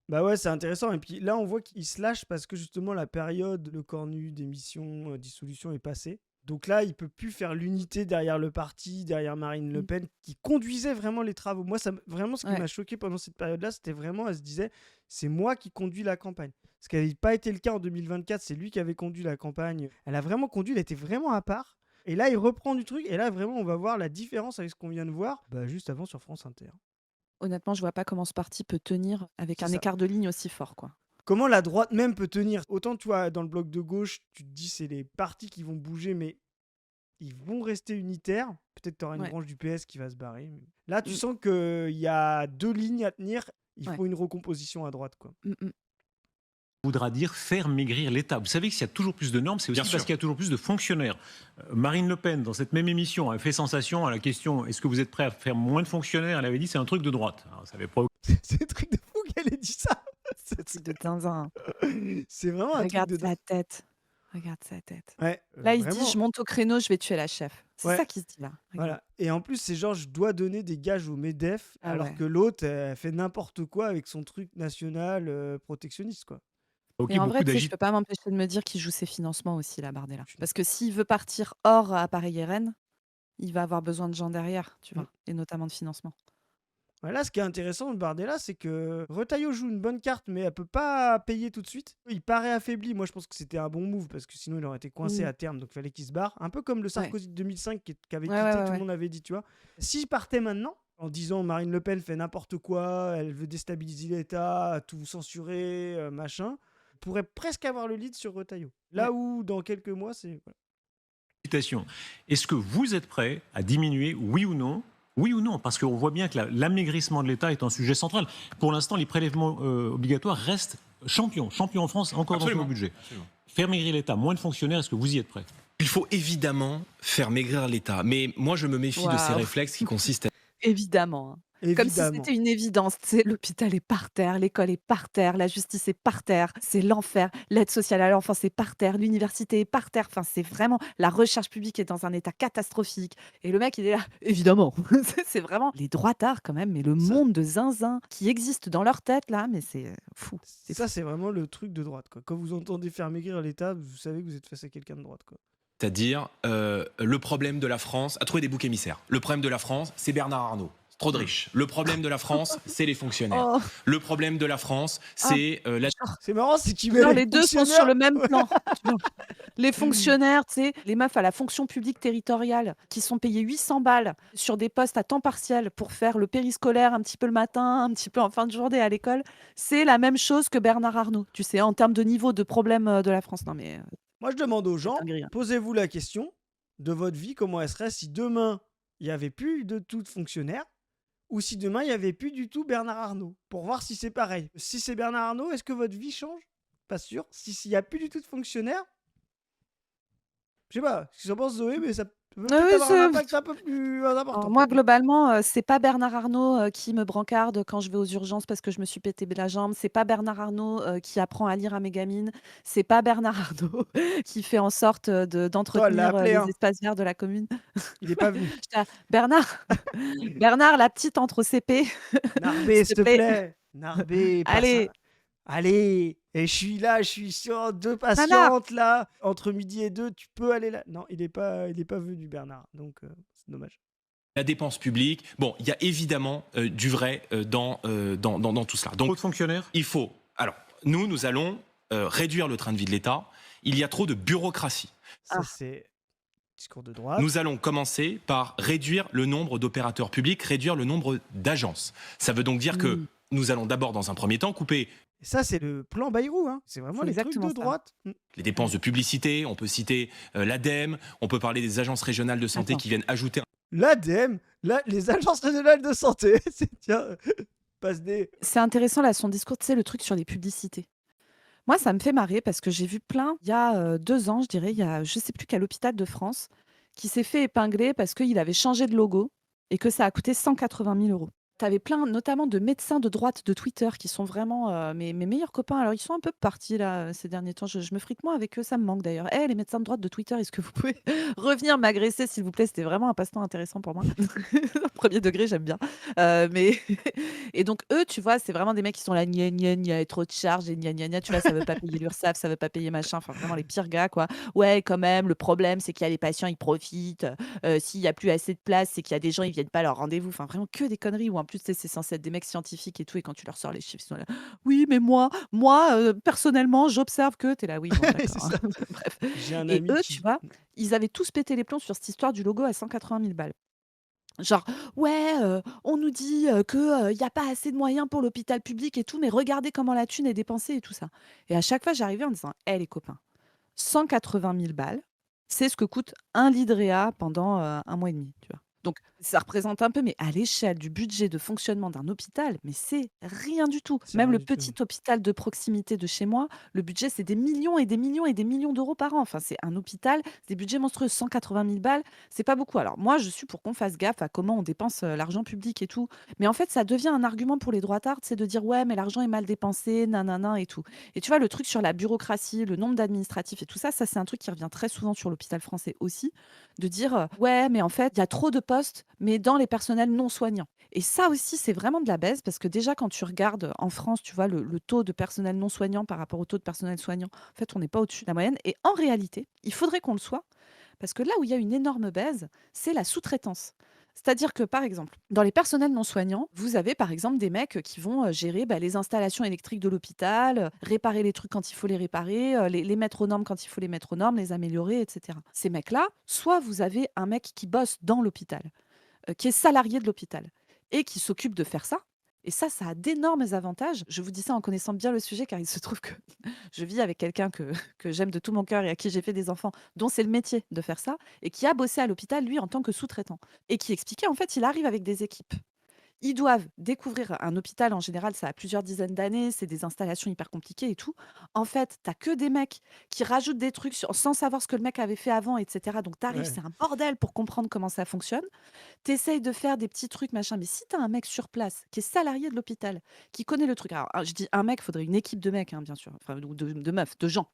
Bah ouais, c'est intéressant. Et puis là, on voit qu'il se lâche parce que justement, la période, le cornu, démission, dissolution est passée. Donc là, il peut plus faire l'unité derrière le parti, derrière Marine Le Mmh. Pen, qui conduisait vraiment les travaux. Moi, vraiment, ce qui Ouais. m'a choqué pendant cette période-là, c'était vraiment, elle se disait, c'est moi qui conduis la campagne. Ce qui n'avait pas été le cas en 2024, c'est lui qui avait conduit la campagne. Elle a vraiment conduit, elle était vraiment à part. Et là, il reprend du truc. Et là, vraiment, on va voir la différence avec ce qu'on vient de voir juste avant sur France Inter. Honnêtement, je vois pas comment ce parti peut tenir avec C'est un ça. écart de ligne aussi fort, quoi. Comment la droite même peut tenir. Autant, tu vois, dans le bloc de gauche, tu te dis c'est les partis qui vont bouger, mais ils vont rester unitaires. Peut-être tu auras une Ouais. branche du PS qui va se barrer. Là, tu Mmh. sens qu'il y a 2 lignes à tenir. Il Ouais. faut une recomposition à droite, quoi. Mmh. Voudra dire faire maigrir l'État. Vous savez que s'il y a toujours plus de normes, c'est aussi Bien parce sûr. qu'il y a toujours plus de fonctionnaires. Marine Le Pen, dans cette même émission, a fait sensation à la question est-ce que vous êtes prêt à faire moins de fonctionnaires? Elle avait dit c'est un truc de droite. Alors, ça avait provoqué C'est un truc de fou qu'elle ait dit ça. Truc de zinzin. C'est vraiment un truc Regarde de sa tête. Regarde sa tête. Ouais, Là, il se dit vraiment. je monte au créneau, je vais tuer la chef. C'est Ouais. ça qu'il se dit là. Regarde. Voilà. Et en plus, c'est genre, je dois donner des gages au MEDEF, Ah alors ouais. que l'autre, elle fait n'importe quoi avec son truc national protectionniste, quoi. Et en vrai, beaucoup tu sais, je d'agit. peux pas m'empêcher de me dire qu'il joue ses financements aussi, la Bardella. Parce que s'il veut partir hors appareil RN, il va avoir besoin de gens derrière, tu vois, et notamment de financement. Là, ce qui est intéressant de Bardella, c'est que Retailleau joue une bonne carte, mais elle peut pas payer tout de suite. Il paraît affaibli. Moi, je pense que c'était un bon move, parce que sinon, il aurait été coincé à terme, donc il fallait qu'il se barre. Un peu comme le Sarkozy de 2005 qui avait Ouais, quitté, ouais, tout ouais. le monde avait dit, tu vois. S'il partait maintenant, en disant Marine Le Pen fait n'importe quoi, elle veut déstabiliser l'État, tout censurer, machin, on pourrait presque avoir le lead sur Retailleau. Là où, dans quelques mois, c'est... voilà. Citation. Est-ce que vous êtes prêt à diminuer, oui ou non? Oui ou non? Parce qu'on voit bien que l'amaigrissement de l'État est un sujet central. Pour l'instant, les prélèvements obligatoires restent champions en France, encore Absolument. dans ce budget. Absolument. Faire maigrir l'État, moins de fonctionnaires, est-ce que vous y êtes prêt? Il faut évidemment faire maigrir l'État. Mais moi, je me méfie de ces Waouh. réflexes qui consistent à Évidemment. Comme si Évidemment. c'était une évidence. Tu sais, l'hôpital est par terre, l'école est par terre, la justice est par terre, c'est l'enfer, l'aide sociale à l'enfance est par terre, l'université est par terre. Enfin, c'est vraiment la recherche publique est dans un état catastrophique. Et le mec, il est là, évidemment. C'est vraiment les droitards quand même, mais le Ça- monde de zinzin qui existe dans leur tête là, mais c'est fou. C'est Ça, c'est vraiment le truc de droite, quoi. Quand vous entendez faire maigrir l'État, vous savez que vous êtes face à quelqu'un de droite, quoi. dire le problème de la France, à trouver des boucs émissaires. Le problème de la France, c'est Bernard Arnault. C'est trop de riches. Le problème de la France, c'est les fonctionnaires. Oh, Le problème de la France, c'est la C'est marrant, c'est qu'il met genre, les les deux sont fonctionnaires- sur le même plan. Tu vois. Les fonctionnaires, tu sais, les meufs à la fonction publique territoriale qui sont payées 800 balles sur des postes à temps partiel pour faire le périscolaire un petit peu le matin, un petit peu en fin de journée à l'école, c'est la même chose que Bernard Arnault, tu sais, en termes de niveau de problème de la France. Non mais Moi, je demande aux gens, dinguerie, hein. posez-vous la question de votre vie, comment elle serait si demain, il n'y avait plus de tout fonctionnaire, ou si demain, il n'y avait plus du tout Bernard Arnault, pour voir si c'est pareil. Si c'est Bernard Arnault, est-ce que votre vie change? Pas sûr. S'il n'y a plus du tout de fonctionnaire, je sais pas ce que j'en pense Zoé, mais ça peut peut-être oui, avoir un c'est- impact un peu plus important. Alors moi, globalement, c'est pas Bernard Arnault qui me brancarde quand je vais aux urgences parce que je me suis pété la jambe. C'est pas Bernard Arnault qui apprend à lire à mes gamines. C'est pas Bernard Arnault qui fait en sorte d'entretenir appelé, les hein. espaces verts de la commune. Il n'est pas venu. J'étais là, Bernard, Bernard, la petite entre CP. Narbé, s'il te plaît. plaît. Narbé, passe Allez. un- Allez. Et je suis là, je suis sur 2 patientes là. Entre midi et 2, tu peux aller là. Non, il n'est pas venu, Bernard. Donc, c'est dommage. la dépense publique. Bon, il y a évidemment du vrai dans tout cela. Trop Donc, de fonctionnaires? il faut... Alors, nous allons réduire le train de vie de l'État. Il y a trop de bureaucratie. Ça, Ah. c'est discours de droite. Nous allons commencer par réduire le nombre d'opérateurs publics, réduire le nombre d'agences. Ça veut donc dire que nous allons d'abord, dans un premier temps, couper Et ça, c'est le plan Bayrou. Hein. C'est vraiment C'est les trucs exactement de ça. droite. les dépenses de publicité. On peut citer l'ADEME, on peut parler des agences régionales de santé Attends. qui viennent ajouter L'ADEME, les agences régionales de santé. Tiens, passe des. C'est intéressant là son discours, tu sais, le truc sur les publicités. Moi, ça me fait marrer parce que j'ai vu plein, il y a 2 ans, je dirais, il y a je sais plus quel hôpital de France qui s'est fait épingler parce qu'il avait changé de logo et que ça a coûté 180 000 €. avais plein, notamment de médecins de droite de Twitter qui sont vraiment mes meilleurs copains. Alors, ils sont un peu partis là ces derniers temps. Je me frite moins avec eux, ça me manque d'ailleurs. Les médecins de droite de Twitter, est-ce que vous pouvez revenir m'agresser, s'il vous plaît? C'était vraiment un passe-temps intéressant pour moi. Premier degré, j'aime bien. Mais et donc, eux, tu vois, c'est vraiment des mecs qui sont là, gna gna gna, trop de charges et gna gna gna, tu vois, ça veut pas payer l'URSSAF, ça veut pas payer machin. Enfin, vraiment les pires gars, quoi. Ouais, quand même, le problème, c'est qu'il y a les patients, ils profitent. S'il y a plus assez de place, c'est qu'il y a des gens, ils viennent pas à leur rendez-vous. Enfin, vraiment que des conneries. Ou en plus, tu sais, c'est censé être des mecs scientifiques et tout. Et quand tu leur sors les chiffres, ils sont là. Oui, mais moi, personnellement, j'observe que. T'es là, oui, bon, Ouais, c'est d'accord. ça. Bref. J'ai un Et ami eux, qui. tu vois, ils avaient tous pété les plombs sur cette histoire du logo à 180 000 balles. Genre, ouais, on nous dit que y a pas assez de moyens pour l'hôpital public et tout, mais regardez comment la thune est dépensée et tout ça. Et à chaque fois, j'arrivais en disant, hé les copains, 180 000 balles, c'est ce que coûte un lit de réa pendant 1 mois et demi, tu vois? Donc ça représente un peu, mais à l'échelle du budget de fonctionnement d'un hôpital, mais c'est rien du tout. C'est Même rien le du tout. petit hôpital de proximité de chez moi, le budget, c'est des millions et des millions et des millions d'euros par an. Enfin, c'est un hôpital, c'est des budgets monstrueux, 180 000 balles, c'est pas beaucoup. Alors moi, je suis pour qu'on fasse gaffe à comment on dépense l'argent public et tout. Mais en fait, ça devient un argument pour les droitards, c'est de dire ouais, mais l'argent est mal dépensé, nanana et tout. Et tu vois, le truc sur la bureaucratie, le nombre d'administratifs et tout ça, c'est un truc qui revient très souvent sur l'hôpital français aussi, de dire ouais, mais en fait, il y a trop de postes, mais dans les personnels non soignants. Et ça aussi, c'est vraiment de la baisse parce que déjà, quand tu regardes en France, tu vois, le taux de personnel non soignant par rapport au taux de personnel soignant, en fait, on n'est pas au-dessus de la moyenne. Et en réalité, il faudrait qu'on le soit parce que là où il y a une énorme baisse, c'est la sous-traitance. C'est-à-dire que, par exemple, dans les personnels non soignants, vous avez par exemple des mecs qui vont gérer les installations électriques de l'hôpital, réparer les trucs quand il faut les réparer, les mettre aux normes quand il faut les mettre aux normes, les améliorer, etc. Ces mecs-là, soit vous avez un mec qui bosse dans l'hôpital, qui est salarié de l'hôpital et qui s'occupe de faire ça. Et ça a d'énormes avantages. Je vous dis ça en connaissant bien le sujet, car il se trouve que je vis avec quelqu'un que j'aime de tout mon cœur et à qui j'ai fait des enfants, dont c'est le métier de faire ça, et qui a bossé à l'hôpital, lui, en tant que sous-traitant. Et qui expliquait, en fait, il arrive avec des équipes. Ils doivent découvrir un hôpital, en général, ça a plusieurs dizaines d'années, c'est des installations hyper compliquées et tout. En fait, tu as que des mecs qui rajoutent des trucs sans savoir ce que le mec avait fait avant, etc. Donc, tu arrives, Ouais. c'est un bordel pour comprendre comment ça fonctionne. Tu essayes de faire des petits trucs, machin, mais si tu as un mec sur place qui est salarié de l'hôpital, qui connaît le truc, alors je dis un mec, il faudrait une équipe de mecs, hein, bien sûr, enfin, ou de meufs, de gens.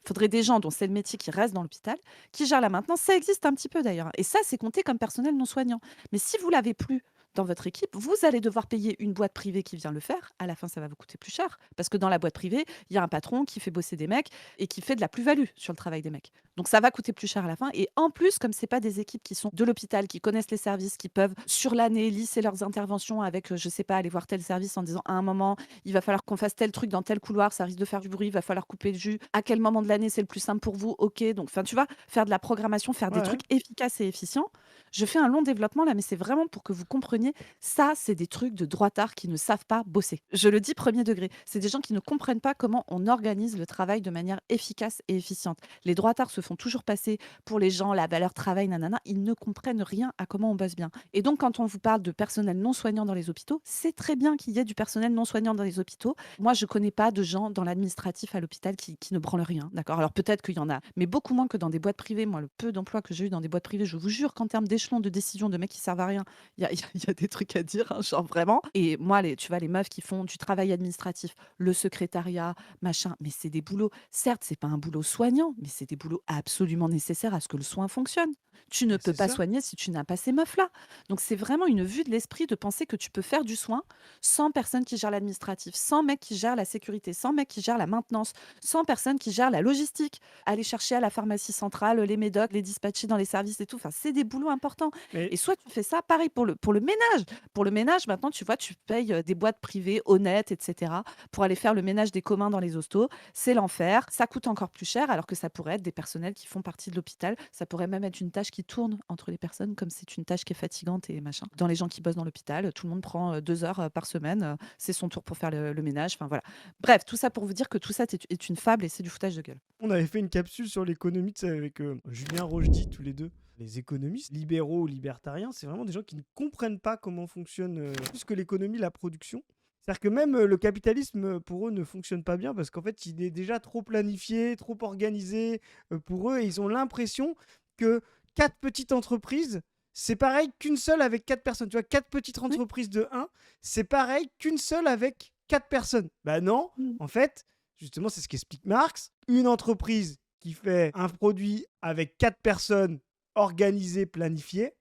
Il faudrait des gens dont c'est le métier qui restent dans l'hôpital, qui gèrent la maintenance. Ça existe un petit peu d'ailleurs. Et ça, c'est compté comme personnel non soignant. Mais si vous l'avez plus dans votre équipe, vous allez devoir payer une boîte privée qui vient le faire. À la fin, ça va vous coûter plus cher. Parce que dans la boîte privée, il y a un patron qui fait bosser des mecs et qui fait de la plus-value sur le travail des mecs. Donc ça va coûter plus cher à la fin. Et en plus, comme c'est pas des équipes qui sont de l'hôpital, qui connaissent les services, qui peuvent sur l'année lisser leurs interventions avec, je sais pas, aller voir tel service en disant à un moment, il va falloir qu'on fasse tel truc dans tel couloir, ça risque de faire du bruit, il va falloir couper le jus. À quel moment de l'année c'est le plus simple pour vous? Ok. Donc, enfin, tu vois, faire de la programmation, faire des Ouais, ouais. trucs efficaces et efficients. Je fais un long développement là, mais c'est vraiment pour que vous compreniez. Ça, c'est des trucs de droitards qui ne savent pas bosser. Je le dis premier degré. C'est des gens qui ne comprennent pas comment on organise le travail de manière efficace et efficiente. Les droitards se font toujours passer pour les gens, la valeur travail, nanana. Ils ne comprennent rien à comment on bosse bien. Et donc, quand on vous parle de personnel non soignant dans les hôpitaux, c'est très bien qu'il y ait du personnel non soignant dans les hôpitaux. Moi, je connais pas de gens dans l'administratif à l'hôpital qui ne branlent rien. D'accord. Alors, peut-être qu'il y en a, mais beaucoup moins que dans des boîtes privées. Moi, le peu d'emplois que j'ai eu dans des boîtes privées, je vous jure qu'en termes d'échelon de décision de mecs qui servent à rien, il y a des trucs à dire, hein, genre vraiment. Et moi, tu vois, les meufs qui font du travail administratif, le secrétariat, machin, mais c'est des boulots. Certes, c'est pas un boulot soignant, mais c'est des boulots absolument nécessaires à ce que le soin fonctionne. Tu ne Bah, peux c'est pas ça. soigner si tu n'as pas ces meufs-là. Donc, c'est vraiment une vue de l'esprit de penser que tu peux faire du soin sans personne qui gère l'administratif, sans mec qui gère la sécurité, sans mec qui gère la maintenance, sans personne qui gère la logistique, aller chercher à la pharmacie centrale les médocs, les dispatcher dans les services et tout. Enfin, c'est des boulots importants. Mais Et soit tu fais ça, pareil pour le ménage. Pour le ménage, maintenant, tu vois, tu payes des boîtes privées honnêtes, etc., pour aller faire le ménage des communs dans les hostos. C'est l'enfer. Ça coûte encore plus cher, alors que ça pourrait être des personnels qui font partie de l'hôpital. Ça pourrait même être une tâche qui tourne entre les personnes, comme c'est une tâche qui est fatigante et machin. Dans les gens qui bossent dans l'hôpital, tout le monde prend 2 heures par semaine. C'est son tour pour faire le ménage. Enfin, voilà. Bref, tout ça pour vous dire que tout ça est une fable et c'est du foutage de gueule. on avait fait une capsule sur l'économie, tu sais, avec Julien Rochdy, tous les deux. Les économistes, libéraux ou libertariens, c'est vraiment des gens qui ne comprennent pas comment fonctionne plus que l'économie, la production. C'est-à-dire que même le capitalisme, pour eux, ne fonctionne pas bien parce qu'en fait, il est déjà trop planifié, trop organisé pour eux. Et ils ont l'impression que 4 petites entreprises c'est pareil qu'une seule avec 4 personnes. Tu vois, 4 petites Oui. entreprises de 1, c'est pareil qu'une seule avec 4 personnes. Bah non, Mmh. en fait, justement, c'est ce qu'explique Marx. Une entreprise qui fait un produit avec 4 personnes organisées, planifiées,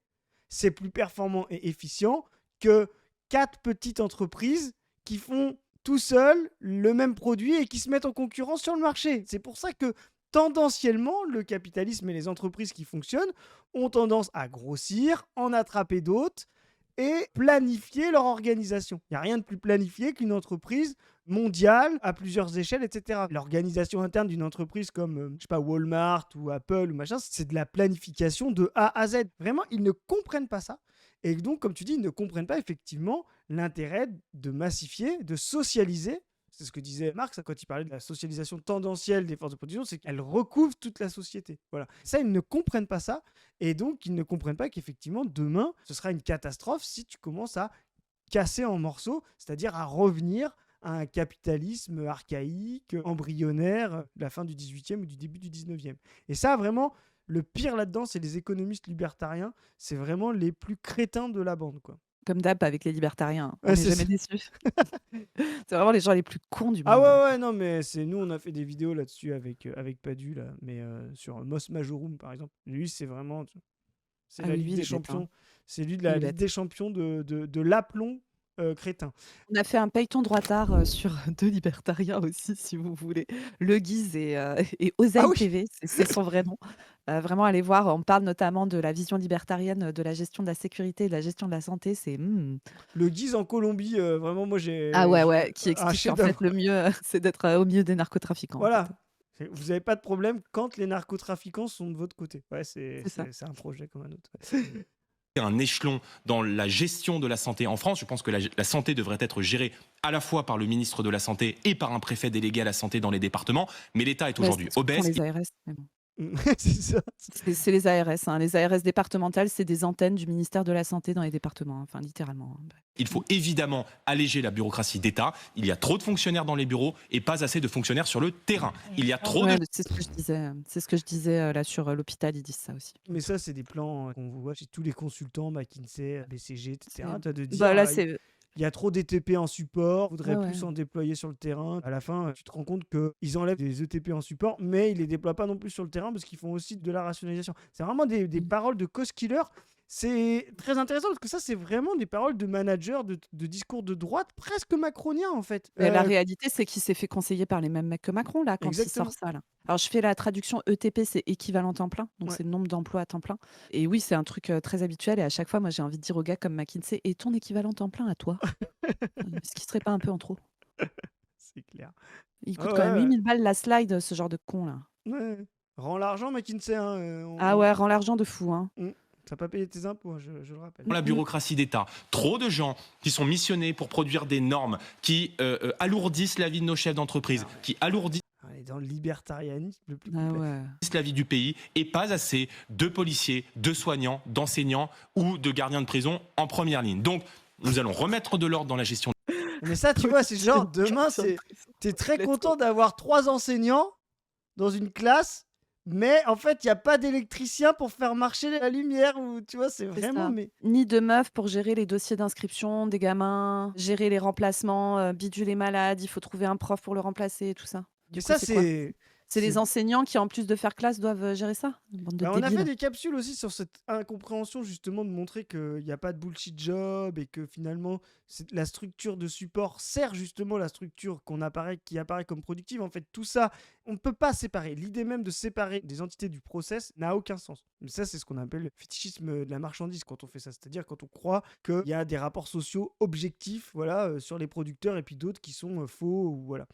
c'est plus performant et efficient que 4 petites entreprises qui font tout seuls le même produit et qui se mettent en concurrence sur le marché. C'est pour ça que tendanciellement, le capitalisme et les entreprises qui fonctionnent ont tendance à grossir, en attraper d'autres et planifier leur organisation. Il n'y a rien de plus planifié qu'une entreprise mondiale à plusieurs échelles, etc. L'organisation interne d'une entreprise comme, je sais pas, Walmart ou Apple ou machin, c'est de la planification de A à Z. Vraiment, ils ne comprennent pas ça. Et donc, comme tu dis, ils ne comprennent pas effectivement l'intérêt de massifier, de socialiser. C'est ce que disait Marx quand il parlait de la socialisation tendancielle des forces de production, c'est qu'elles recouvrent toute la société. Voilà. Ça, ils ne comprennent pas ça. Et donc, ils ne comprennent pas qu'effectivement, demain, ce sera une catastrophe si tu commences à casser en morceaux, c'est-à-dire à revenir à un capitalisme archaïque, embryonnaire, de la fin du 18e ou du début du 19e. Et ça, vraiment, le pire là-dedans, c'est les économistes libertariens. C'est vraiment les plus crétins de la bande, quoi. Comme d'hab avec les libertariens, on Ouais, n'est c'est jamais ça. déçus. C'est vraiment les gens les plus cons du Ah monde. ouais, ouais, non, mais c'est nous, on a fait des vidéos là-dessus avec Padu, là, mais sur Mos Majorum, par exemple. Lui, c'est vraiment... C'est Ah la oui, Ligue lui, il des est bête, hein. Champions. C'est lui de Il la est Ligue bête. des Champions de l'aplomb crétin. On a fait un pailleton droitard sur 2 libertariens aussi, si vous voulez. Le Guise et Ah Oseille oui. TV, c'est son vrai nom. Vraiment, allez voir, on parle notamment de la vision libertarienne de la gestion de la sécurité et de la gestion de la santé. C'est Le Guise en Colombie, vraiment, moi, ah ouais, ouais, qui un explique qu'en chef-d'œuvre. fait, le mieux, c'est d'être au milieu des narcotrafiquants, en fait. Voilà. Vous n'avez pas de problème quand les narcotrafiquants sont de votre côté. Ouais, c'est C'est ça. un projet comme un autre. Ouais. Un échelon dans la gestion de la santé en France. Je pense que la santé devrait être gérée à la fois par le ministre de la Santé et par un préfet délégué à la santé dans les départements. Mais l'État est Ouais, aujourd'hui c'est ce que font obèse. les ARS, mais bon. C'est ça. C'est les ARS, hein. Les ARS départementales, c'est des antennes du ministère de la Santé dans les départements, enfin littéralement, hein. Il faut évidemment alléger la bureaucratie d'État. Il y a trop de fonctionnaires dans les bureaux et pas assez de fonctionnaires sur le terrain. Il y a trop Ouais, de... c'est ce que je disais. C'est ce que je disais là sur l'hôpital, ils disent ça aussi. Mais ça, c'est des plans qu'on voit chez tous les consultants, McKinsey, BCG, etc. C'est- Tu as de dire, Bah là, c'est il y a trop d'ETP en support, voudrait Ouais, plus ouais. en déployer sur le terrain. À la fin, tu te rends compte qu'ils enlèvent des ETP en support, mais ils les déploient pas non plus sur le terrain parce qu'ils font aussi de la rationalisation. C'est vraiment des paroles de cost killer. C'est très intéressant parce que ça, c'est vraiment des paroles de managers de discours de droite presque macroniens en fait. Mais la réalité, c'est qu'il s'est fait conseiller par les mêmes mecs que Macron, là, quand il Exactement. sort ça, là. Alors, je fais la traduction ETP, c'est équivalent temps plein, donc Ouais. c'est le nombre d'emplois à temps plein. Et oui, c'est un truc très habituel. Et à chaque fois, moi, j'ai envie de dire aux gars comme McKinsey, et ton équivalent temps plein à toi Est-ce qu'il serait pas un peu en trop? C'est clair. Il Ah coûte quand même ouais, 8000 balles la slide, ce genre de con, là. ouais. Rends l'argent, McKinsey. Hein, Ah ouais, rend l'argent de fou, hein. T'as pas payé tes impôts, hein, je le rappelle. la bureaucratie d'État. Trop de gens qui sont missionnés pour produire des normes, qui alourdissent la vie de nos chefs d'entreprise, qui alourdissent On est dans le libertarianisme le plus Ah complet. ouais. la vie du pays, et pas assez de policiers, de soignants, d'enseignants ou de gardiens de prison en première ligne. Donc, nous allons remettre de l'ordre dans la gestion. Mais ça, tu vois, c'est genre, demain, t'es très content d'avoir 3 enseignants dans une classe, mais en fait, il n'y a pas d'électricien pour faire marcher la lumière. Ou, tu vois, c'est C'est vraiment... ça. Mais... Ni de meufs pour gérer les dossiers d'inscription des gamins, gérer les remplacements, Bidule est malade, il faut trouver un prof pour le remplacer, tout ça. Du Mais coup, ça, c'est quoi? c'est... C'est les c'est- enseignants qui, en plus de faire classe, doivent gérer ça? Une bande de Bah, on a fait débiles. des capsules aussi sur cette incompréhension, justement, de montrer qu'il n'y a pas de bullshit job et que finalement, la structure de support sert justement la structure qui apparaît comme productive. En fait, tout ça, on ne peut pas séparer. L'idée même de séparer des entités du process n'a aucun sens. Mais ça, c'est ce qu'on appelle le fétichisme de la marchandise quand on fait ça. C'est-à-dire quand on croit qu'il y a des rapports sociaux objectifs, voilà, sur les producteurs et puis d'autres qui sont faux ou voilà.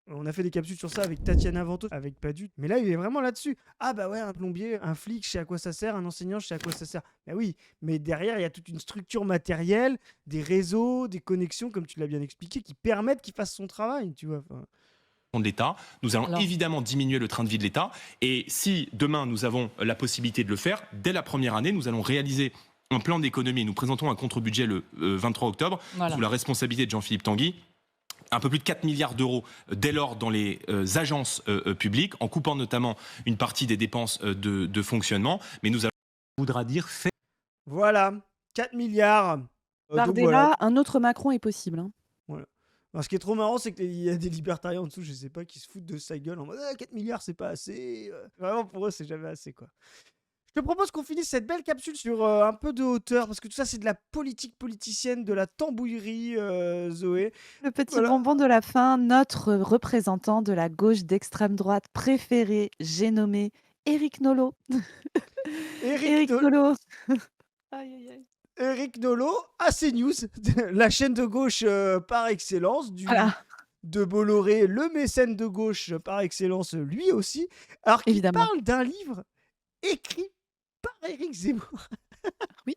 On a fait des capsules sur ça avec Tatiana Vento, avec Padu. Mais là, il est vraiment là-dessus. Ah bah ouais, un plombier, un flic, je sais à quoi ça sert, un enseignant, je sais à quoi ça sert. Bah oui, mais derrière, il y a toute une structure matérielle, des réseaux, des connexions, comme tu l'as bien expliqué, qui permettent qu'il fasse son travail, tu vois. Enfin, De l'État. Nous allons Alors- évidemment diminuer le train de vie de l'État. Et si demain nous avons la possibilité de le faire, dès la première année, nous allons réaliser un plan d'économie. Nous présentons un contre-budget le 23 octobre Voilà. sous la responsabilité de Jean-Philippe Tanguy. Un peu plus de 4 milliards d'euros dès lors dans les agences publiques, en coupant notamment une partie des dépenses de fonctionnement. Mais nous allons... Voudra dire fait. Voilà, 4 milliards. Donc voilà. Bardella, un autre Macron est possible, hein. Voilà. Alors, ce qui est trop marrant, c'est qu'il y a des libertariens en dessous, je sais pas, qui se foutent de sa gueule en mode ah, 4 milliards, c'est pas assez. Vraiment, pour eux, c'est jamais assez, quoi. Je te propose qu'on finisse cette belle capsule sur un peu de hauteur, parce que tout ça, c'est de la politique politicienne, de la tambouillerie, Zoé. Le petit Voilà. bonbon de la fin, notre représentant de la gauche d'extrême droite préféré, j'ai nommé Éric Nolot. Éric Éric Nolot. Aïe, aïe, aïe. Éric Nolot à CNews, la chaîne de gauche par excellence, Voilà, de Bolloré, le mécène de gauche par excellence, lui aussi, alors qu'il évidemment. parle d'un livre écrit par Éric Zemmour. Oui.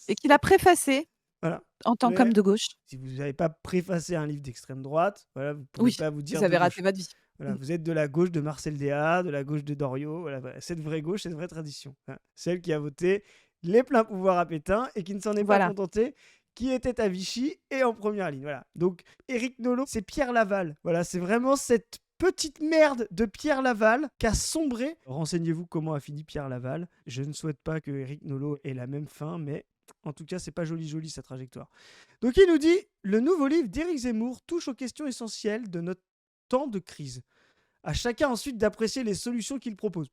Et qu'il a préfacé Voilà. en tant Mais qu'homme de gauche. si vous n'avez pas préfacé un livre d'extrême droite, voilà, vous ne pouvez Oui, pas vous dire vous de avez raté gauche. votre vie. Voilà, Mm. vous êtes de la gauche de Marcel Déat, de la gauche de Doriot, voilà, cette vraie gauche, cette vraie tradition. Hein. Celle qui a voté les pleins pouvoirs à Pétain et qui ne s'en est pas Voilà. contentée, qui était à Vichy et en première ligne. Voilà. Donc Éric Nolot, c'est Pierre Laval. Voilà, c'est vraiment cette petite merde de Pierre Laval qui a sombré. Renseignez-vous comment a fini Pierre Laval. Je ne souhaite pas que Éric Nolot ait la même fin, mais en tout cas, c'est pas joli sa trajectoire. Donc il nous dit le nouveau livre d'Éric Zemmour touche aux questions essentielles de notre temps de crise. À chacun ensuite d'apprécier les solutions qu'il propose.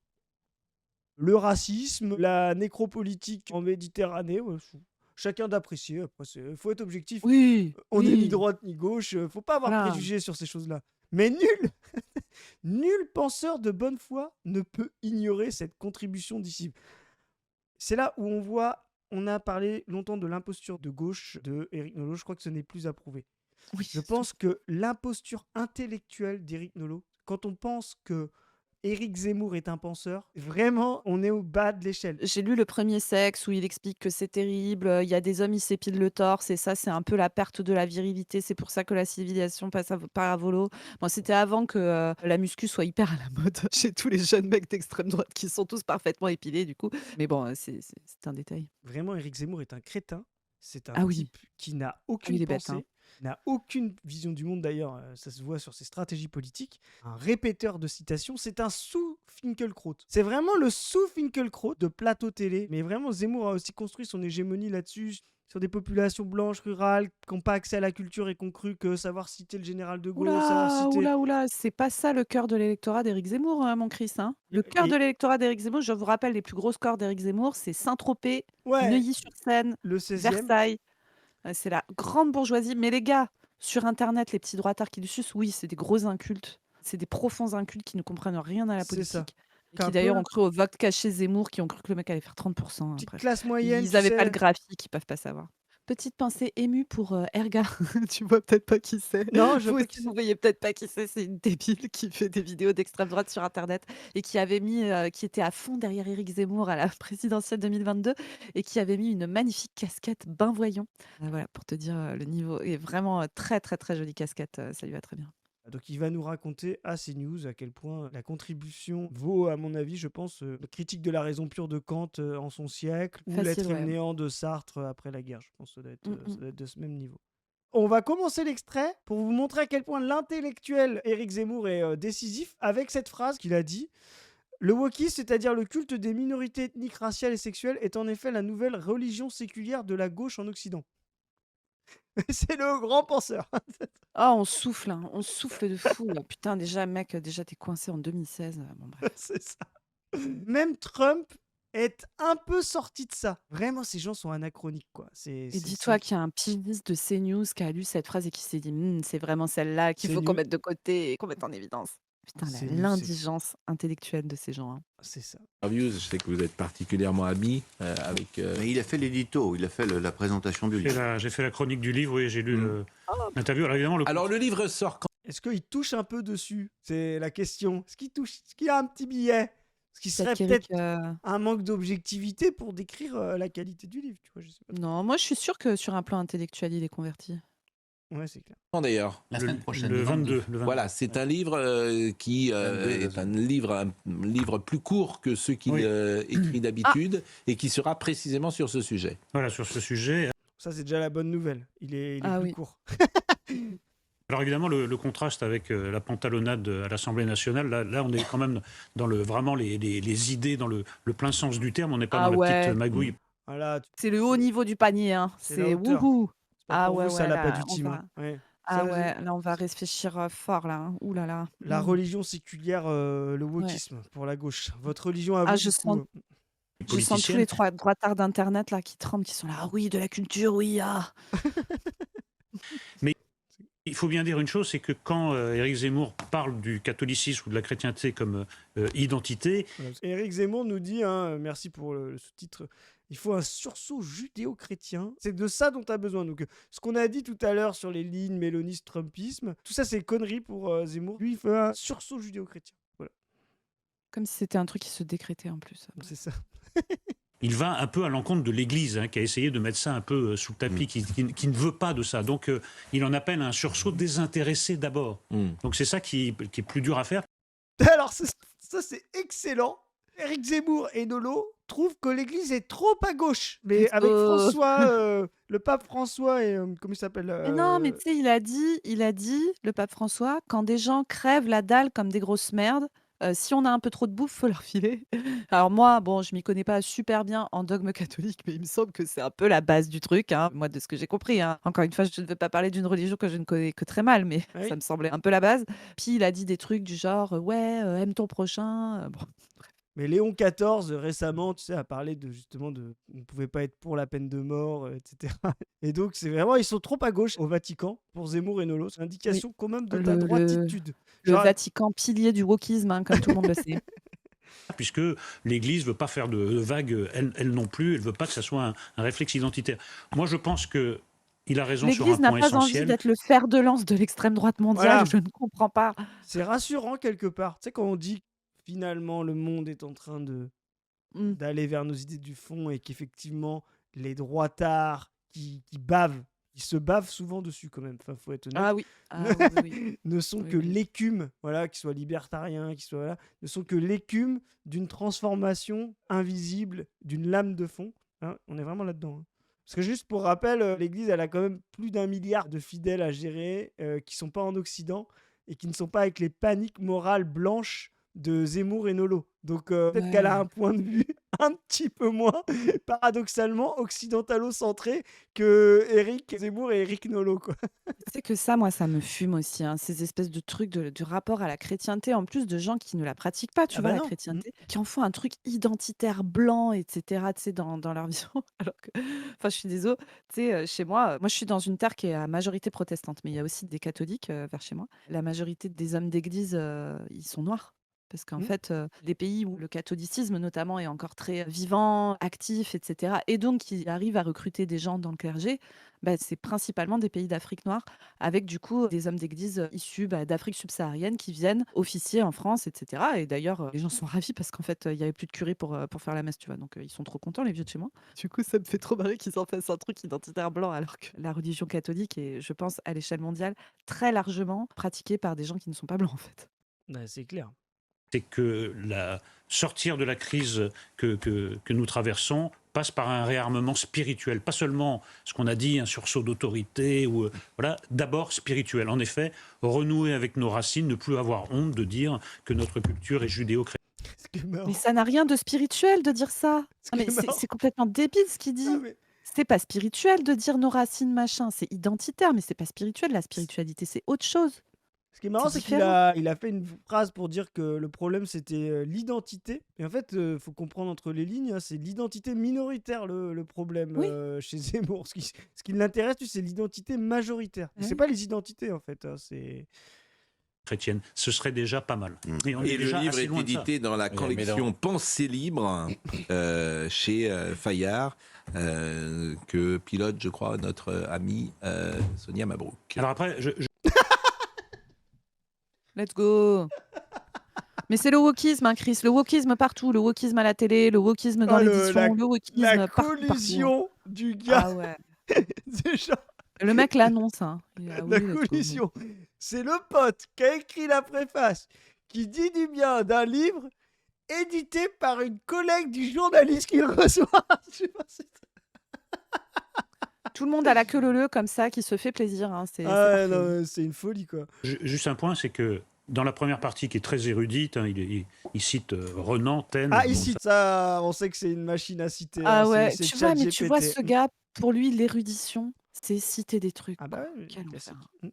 Le racisme, la nécropolitique en Méditerranée, ouais, chacun d'apprécier. Après, il faut être objectif. Oui, On n'est ni oui. droite ni gauche. Faut pas avoir Voilà. préjugés sur ces choses-là. Mais nul, nul penseur de bonne foi ne peut ignorer cette contribution d'ici. C'est là où on voit, on a parlé longtemps de l'imposture de gauche de Éric Nolot. Je crois que ce n'est plus approuvé. Oui, Je pense que l'imposture intellectuelle d'Éric Nolot, quand on pense que Éric Zemmour est un penseur, vraiment, on est au bas de l'échelle. j'ai lu Le Premier Sexe où il explique que c'est terrible, il y a des hommes, ils s'épilent le torse et ça, c'est un peu la perte de la virilité. C'est pour ça que la civilisation passe par à volo. Bon, c'était avant que la muscu soit hyper à la mode chez tous les jeunes mecs d'extrême droite qui sont tous parfaitement épilés du coup. Mais bon, c'est un détail. Vraiment, Éric Zemmour est un crétin. C'est un Ah oui, type qui n'a ah, il aucune est bête, hein. pensée, n'a aucune vision du monde d'ailleurs, ça se voit sur ses stratégies politiques. Un répéteur de citations, c'est un sous-Finkielkraut. C'est vraiment le sous-Finkielkraut de plateau télé. Mais vraiment, Zemmour a aussi construit son hégémonie là-dessus, sur des populations blanches, rurales, qui n'ont pas accès à la culture et qui ont cru que savoir citer le général de Gaulle, savoir Oula, citer... oula, oula, c'est pas ça le cœur de l'électorat d'Éric Zemmour, mon Chris, hein. Le cœur de Et... l'électorat d'Éric Zemmour, je vous rappelle les plus gros scores d'Éric Zemmour, c'est Saint-Tropez, Ouais, Neuilly-sur-Seine, le 16e. Versailles. C'est la grande bourgeoisie. Mais les gars, sur internet, les petits droitards qui le sucent, oui, c'est des gros incultes. C'est des profonds incultes qui ne comprennent rien à la C'est ça. politique. Et Qu'un qui d'ailleurs peu ont cru au vote caché Zemmour, qui ont cru que le mec allait faire 30%, hein, petite bref. classe moyenne, Ils tu n'avaient pas le sais. graphique, ils peuvent pas savoir. Petite pensée émue pour Erga. Tu vois peut-être pas qui c'est. Non, je Vous vois pas aussi, qui vous c'est. voyez peut-être pas qui c'est. C'est une débile qui fait des vidéos d'extrême droite sur Internet et qui avait mis, qui était à fond derrière Éric Zemmour à la présidentielle 2022 et qui avait mis une magnifique casquette bain voyant. Voilà, pour te dire le niveau. Et vraiment très, très, très jolie casquette. Ça lui va très bien. Donc il va nous raconter à CNews à quel point la contribution vaut, à mon avis, je pense, critique de la raison pure de Kant en son siècle, ou Facile, l'être ouais. néant de Sartre après la guerre. Je pense que ça doit être, Mm, ça mm. doit être de ce même niveau. On va commencer l'extrait pour vous montrer à quel point l'intellectuel Éric Zemmour est décisif avec cette phrase qu'il a dit. Le wokisme, c'est-à-dire le culte des minorités ethniques, raciales et sexuelles, est en effet la nouvelle religion séculière de la gauche en Occident. C'est le grand penseur. Oh, on souffle, hein, on souffle de fou. Putain, déjà, mec, déjà, t'es coincé en 2016. Bon, bref. C'est ça. Même Trump est un peu sorti de ça. Vraiment, ces gens sont anachroniques, quoi. Et dis-toi qu'il y a un pigiste de CNews qui a lu cette phrase et qui s'est dit c'est vraiment celle-là qu'il faut qu'on CNews, mette de côté et qu'on mette en évidence. Putain, CNews, c'est l'indigence intellectuelle de ces gens, hein. c'est ça. Je sais que vous êtes particulièrement ami avec. Mais il a fait l'édito, il a fait la présentation du livre. J'ai fait la chronique du livre, oui, j'ai lu l'interview. Alors évidemment, Alors le livre sort quand? Est-ce qu'il touche un peu dessus? C'est la question. Est-ce qu'il touche? Est-ce qu'il a un petit billet? Ce qui serait Peut-être peut-être qu'Éric, un manque d'objectivité pour décrire la qualité du livre, tu vois, je sais pas. non, moi je suis sûre que sur un plan intellectuel, il est converti. Ouais, c'est clair. D'ailleurs. La semaine prochaine. le 22. Le 22. Voilà, c'est un livre qui 22, est un livre plus court que ceux qu'il Oui. écrit d'habitude et qui sera précisément sur ce sujet. Voilà, sur ce sujet. Ça, c'est déjà la bonne nouvelle. Il est Ah plus oui. court. Alors évidemment, le contraste avec la pantalonnade à l'Assemblée nationale, là on est quand même dans vraiment les idées, dans le plein sens du terme, on n'est pas Ah dans la ouais. petite magouille. Voilà, C'est le haut niveau du panier, hein. c'est la C'est hauteur. wouhou! C'est pas Ah pour ouais, vous, ça, ouais, l'appât là, du on team, hein. va Ouais. ah Ça, ouais, là, on va réfléchir, fort là, hein. Ouh là là. la Mmh. religion séculière, le Ouais. wokisme pour la gauche. Votre religion à Ah, vous, du coup, je sens tous Politicienne. les droitards d'internet là qui tremblent, qui sont là: «Ah oui, de la culture, oui, ah!» Mais il faut bien dire une chose, c'est que quand Éric Zemmour parle du catholicisme ou de la chrétienté comme identité, voilà. Éric Zemmour nous dit, hein, merci pour le sous-titre, il faut un sursaut judéo-chrétien. C'est de ça dont tu as besoin. Donc, ce qu'on a dit tout à l'heure sur les lignes mélonistes, trumpisme, tout ça, c'est conneries pour Zemmour. Lui, il fait un sursaut judéo-chrétien. Voilà, Comme si c'était un truc qui se décrétait en plus. c'est ça. il va un peu à l'encontre de l'Église, hein, qui a essayé de mettre ça un peu sous le tapis, qui ne veut pas de ça. Donc, il en appelle à un sursaut désintéressé d'abord. Donc, c'est ça qui est plus dur à faire. Alors, ça, c'est excellent. Éric Zemmour et Nolo trouvent que l'Église est trop à gauche. Mais avec François, le pape François et comment il s'appelle Mais non, mais tu sais, il a dit, le pape François, quand des gens crèvent la dalle comme des grosses merdes, si on a un peu trop de bouffe, faut leur filer. Alors moi, bon, je m'y connais pas super bien en dogme catholique, mais il me semble que c'est un peu la base du truc, hein, moi, de ce que j'ai compris, hein. Encore une fois, je ne veux pas parler d'une religion que je ne connais que très mal, mais Oui. ça me semblait un peu la base. Puis il a dit des trucs du genre, ouais, aime ton prochain. Bon. Mais Léon XIV, récemment, tu sais, a parlé de justement de on ne pouvait pas être pour la peine de mort, etc. Et donc, c'est vraiment, ils sont trop à gauche au Vatican pour Zemmour et Nolo. C'est l'indication quand même de ta droititude. Le Genre, Vatican, pilier du wokisme, hein, comme tout le monde le sait. Puisque l'Église ne veut pas faire de vagues, elle non plus, elle ne veut pas que ça soit un réflexe identitaire. Moi, je pense qu'il a raison sur un L'Église n'a point pas envie essentiel. d'être le fer de lance de l'extrême droite mondiale, Voilà. je ne comprends pas. c'est rassurant quelque part. Tu sais, quand on dit finalement le monde est en train Mmh. d'aller vers nos idées du fond et qu'effectivement, les droitards qui bavent, ils se bavent souvent dessus quand même, enfin, faut être honnête, Ah oui. Ah oui, oui, oui. ne sont Oui, que oui. l'écume, voilà, qu'ils soient libertariens, qu'ils soient, voilà, ne sont que l'écume d'une transformation invisible, d'une lame de fond. Hein, on est vraiment là-dedans. Hein. Parce que juste pour rappel, l'Église, elle a quand même plus d'1 milliard de fidèles à gérer qui sont pas en Occident et qui ne sont pas avec les paniques morales blanches de Zemmour et Nolo. Donc peut-être qu'elle a Ouais. un point de vue un petit peu moins, paradoxalement, occidentalo-centré que Éric Zemmour et Éric Nolo, quoi. Tu sais que ça, moi, ça me fume aussi, hein, ces espèces de trucs du rapport à la chrétienté, en plus de gens qui ne la pratiquent pas, tu Ah vois, bah la non. chrétienté, qui en font un truc identitaire blanc, etc., tu sais, dans leur vision. Alors que, enfin, je suis désolée, tu sais, chez moi, je suis dans une terre qui est à majorité protestante, mais il y a aussi des catholiques vers chez moi. La majorité des hommes d'église, ils sont noirs. Parce qu'en Mmh. fait, les pays où le catholicisme notamment est encore très vivant, actif, etc., et donc qui arrive à recruter des gens dans le clergé, bah, c'est principalement des pays d'Afrique noire, avec du coup des hommes d'église issus d'Afrique subsaharienne qui viennent officier en France, etc. Et d'ailleurs, les gens sont ravis parce qu'en fait, il n'y avait plus de curé pour faire la messe, tu vois. Donc, ils sont trop contents, les vieux de chez moi. Du coup, ça me fait trop marrer qu'ils en fassent un truc identitaire blanc, alors que la religion catholique est, je pense, à l'échelle mondiale, très largement pratiquée par des gens qui ne sont pas blancs, en fait. Ouais, c'est clair. C'est que sortir de la crise que nous traversons passe par un réarmement spirituel, pas seulement ce qu'on a dit, un sursaut d'autorité, ou voilà, d'abord spirituel. En effet, renouer avec nos racines, ne plus avoir honte de dire que notre culture est judéo-chrétienne. Ce qui est marrant. Mais ça n'a rien de spirituel de dire ça. Ce Ah, qui mais est marrant. c'est complètement débile ce qu'il dit. Ah, mais C'est pas spirituel de dire nos racines, machin. C'est identitaire, mais c'est pas spirituel. La spiritualité, c'est autre chose. ce qui est marrant, C'est c'est qu'il différent. il a fait une phrase pour dire que le problème, c'était l'identité. Et en fait, faut comprendre entre les lignes, hein, c'est l'identité minoritaire le problème Oui. chez Zemmour. Ce qui l'intéresse, c'est l'identité majoritaire. Et c'est Oui. pas les identités, en fait. Hein, c'est... Ce serait déjà pas mal. Mais on est Et le déjà livre assez est loin de ça. édité dans la Oui, mais collection Pensée libre chez Fayard, que pilote, je crois, notre amie Sonia Mabrouk. Alors après, Let's go. Mais c'est le wokisme, hein, Chris. Le wokisme partout. Le wokisme à la télé, le wokisme dans Oh, l'édition, le la wokisme partout, partout. collision du gars. Ah ouais. C'est genre, Le mec l'annonce. Hein. Il est, ah la oui, let's go. collision. C'est le pote qui a écrit la préface, qui dit du bien d'un livre édité par une collègue du journaliste qu'il reçoit. Je sais pas, Tout le monde a la queue leu comme ça, qui se fait plaisir. Hein. C'est ah ouais, parfait. non, c'est une folie, quoi. juste un point, c'est que Dans la première partie, qui est très érudite, hein, il cite Renan, Taine. Ah, bon, ici, ça, on sait que c'est une machine à citer. Ah ouais, c'est tu vois, mais tu vois, ChatGPT. ce gars, pour lui, l'érudition, c'est citer des trucs, Ah quoi. bah ouais, Quel classique. enfer.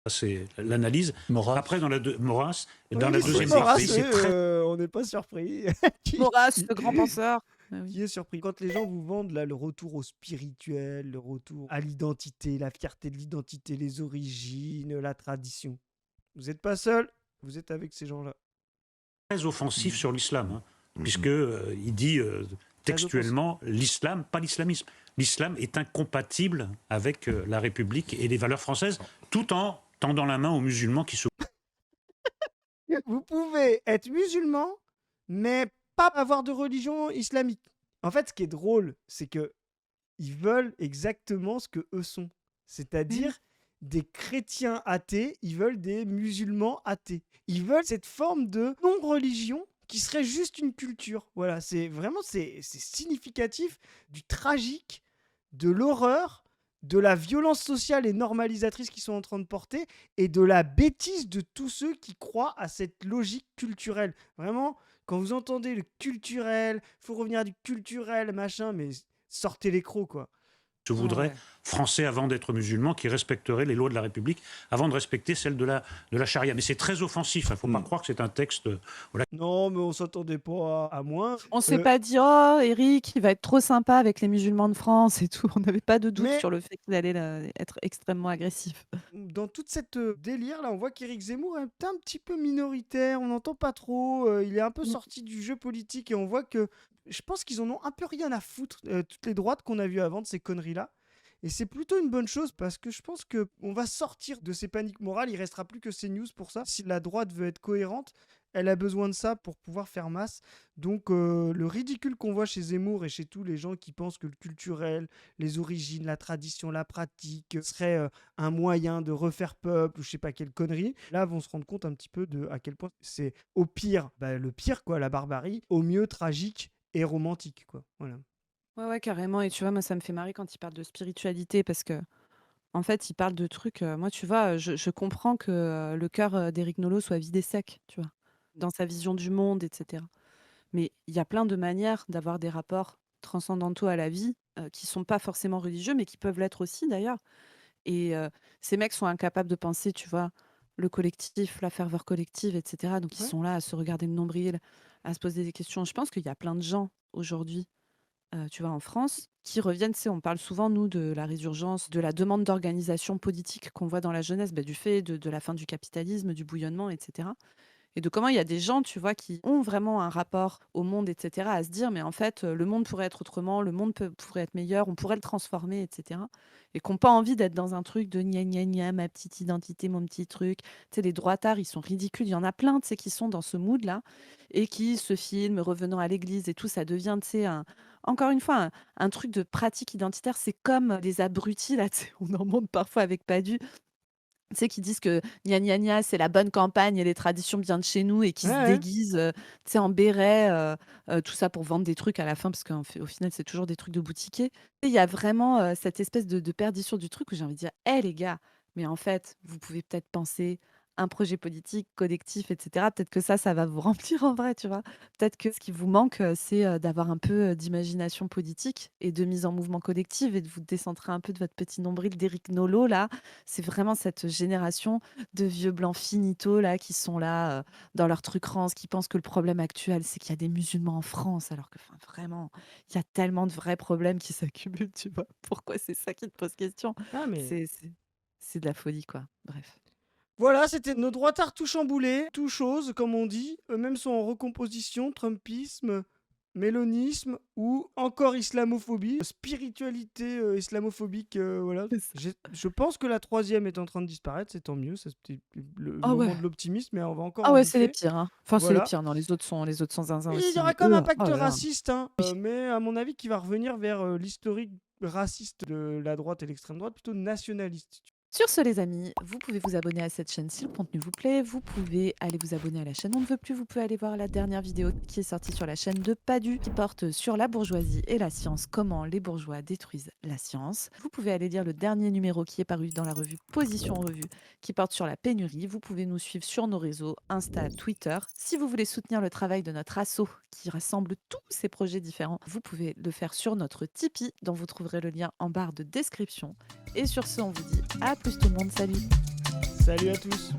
c'est l'analyse. Maurras. Après, Maurras, Oui, dans la c'est deuxième Maurras, partie, c'est très... on n'est pas surpris. Maurras, le grand penseur. Ah oui. Qui est surpris quand les gens vous vendent là, le retour au spirituel, le retour à l'identité, la fierté de l'identité, les origines, la tradition. Vous n'êtes pas seul, vous êtes avec ces gens-là. très offensif sur l'islam, hein, Mhm. puisque il dit textuellement l'islam, pas l'islamisme. L'islam est incompatible avec la République et les valeurs françaises, tout en tendant la main aux musulmans qui se... Vous pouvez être musulman, mais pas avoir de religion islamique. En fait, ce qui est drôle, c'est que ils veulent exactement ce que eux sont. C'est-à-dire des chrétiens athées, ils veulent des musulmans athées. Ils veulent cette forme de non-religion qui serait juste une culture. Voilà, c'est vraiment c'est significatif du tragique, de l'horreur, de la violence sociale et normalisatrice qu'ils sont en train de porter et de la bêtise de tous ceux qui croient à cette logique culturelle. Vraiment, quand vous entendez le culturel, faut revenir à du culturel, machin, mais sortez les crocs, quoi. se voudraient Ouais. français avant d'être musulmans, qui respecteraient les lois de la République avant de respecter celles de la charia. Mais c'est très offensif, il ne faut pas croire que c'est un texte... Non, mais on s'attendait pas à moins. On s'est pas dit, oh, Eric, il va être trop sympa avec les musulmans de France et tout. On n'avait pas de doute Mais- sur le fait qu'il allait être extrêmement agressif. Dans toute cette délire là, on voit qu'Éric Zemmour est un petit peu minoritaire, on n'entend pas trop, il est un peu sorti du jeu politique et on voit que je pense qu'ils en ont un peu rien à foutre, toutes les droites qu'on a vues avant de ces conneries là. Et c'est plutôt une bonne chose parce que je pense que on va sortir de ces paniques morales, il restera plus que CNews pour ça. Si la droite veut être cohérente, elle a besoin de ça pour pouvoir faire masse. Donc le ridicule qu'on voit chez Zemmour et chez tous les gens qui pensent que le culturel, les origines, la tradition, la pratique serait un moyen de refaire peuple ou je sais pas quelle connerie, là vont se rendre compte un petit peu de à quel point c'est au pire, le pire quoi, la barbarie, au mieux tragique et romantique quoi. Voilà. Ouais, carrément. Et tu vois, moi, ça me fait marrer quand il parle de spiritualité parce que, en fait, il parle de trucs. Moi, tu vois, je comprends que le cœur d'Éric Nolot soit vide et sec, tu vois, dans sa vision du monde, etc. Mais il y a plein de manières d'avoir des rapports transcendantaux à la vie qui sont pas forcément religieux, mais qui peuvent l'être aussi, d'ailleurs. Et ces mecs sont incapables de penser, tu vois, le collectif, la ferveur collective, etc. Donc, ils Ouais. sont là à se regarder le nombril, à se poser des questions. Je pense qu'il y a plein de gens aujourd'hui tu vois, en France, qui reviennent, tu sais, on parle souvent, nous, de la résurgence, de la demande d'organisation politique qu'on voit dans la jeunesse, du fait de la fin du capitalisme, du bouillonnement, etc. Et de comment il y a des gens, tu vois, qui ont vraiment un rapport au monde, etc., à se dire, mais en fait, le monde pourrait être autrement, le monde pourrait être meilleur, on pourrait le transformer, etc. Et qui n'ont pas envie d'être dans un truc de gna gna gna, ma petite identité, mon petit truc. Tu sais, les droitards, ils sont ridicules. Il y en a plein, tu sais, qui sont dans ce mood-là et qui se filment revenant à l'église et tout. Ça devient, tu sais, encore une fois, un truc de pratique identitaire. C'est comme les abrutis, là, tu sais, on en monte parfois avec Padu. Tu sais, qui disent que gna gna gna, c'est la bonne campagne et les traditions bien de chez nous et qui se Ouais. déguisent, tu sais, en béret, tout ça pour vendre des trucs à la fin, parce au final, c'est toujours des trucs de boutiquier. Et il y a vraiment cette espèce de perdition du truc où j'ai envie de dire, hé les gars, mais en fait, vous pouvez peut-être penser un projet politique, collectif, etc. Peut-être que ça va vous remplir en vrai, tu vois. Peut-être que ce qui vous manque, c'est d'avoir un peu d'imagination politique et de mise en mouvement collective et de vous décentrer un peu de votre petit nombril d'Éric Nolot, là. C'est vraiment cette génération de vieux blancs finito là qui sont là dans leur truc rance, qui pensent que le problème actuel c'est qu'il y a des musulmans en France, alors que vraiment il y a tellement de vrais problèmes qui s'accumulent, tu vois. Pourquoi c'est ça qui te pose question? Ah mais C'est de la folie quoi. Bref. voilà, c'était nos droitards tout chamboulés, tout chose, comme on dit. Eux-mêmes sont en recomposition, trumpisme, mélonisme ou encore islamophobie, spiritualité islamophobique. Voilà. C'est ça. Je pense que la troisième est en train de disparaître, c'est tant mieux. C'est le Ah moment ouais. de l'optimisme, mais on va encore Ah en ouais, c'est les bouffer. pires, hein. Enfin, c'est les Voilà. pires. Non, les autres sont zinzin Et il aussi, y aura mais quand même eux, un pacte oh là là. raciste, hein, mais à mon avis, qui va revenir vers l'historique raciste de la droite et l'extrême droite, plutôt nationaliste. Sur ce, les amis, vous pouvez vous abonner à cette chaîne si le contenu vous plaît. Vous pouvez aller vous abonner à la chaîne On ne veut plus. Vous pouvez aller voir la dernière vidéo qui est sortie sur la chaîne de Padu, qui porte sur la bourgeoisie et la science, comment les bourgeois détruisent la science. Vous pouvez aller lire le dernier numéro qui est paru dans la revue Position Revue, qui porte sur la pénurie. Vous pouvez nous suivre sur nos réseaux, Insta, Twitter. Si vous voulez soutenir le travail de notre asso, qui rassemble tous ces projets différents, vous pouvez le faire sur notre Tipeee, dont vous trouverez le lien en barre de description. Et sur ce, on vous dit à plus tout le monde. Salut. Salut à tous.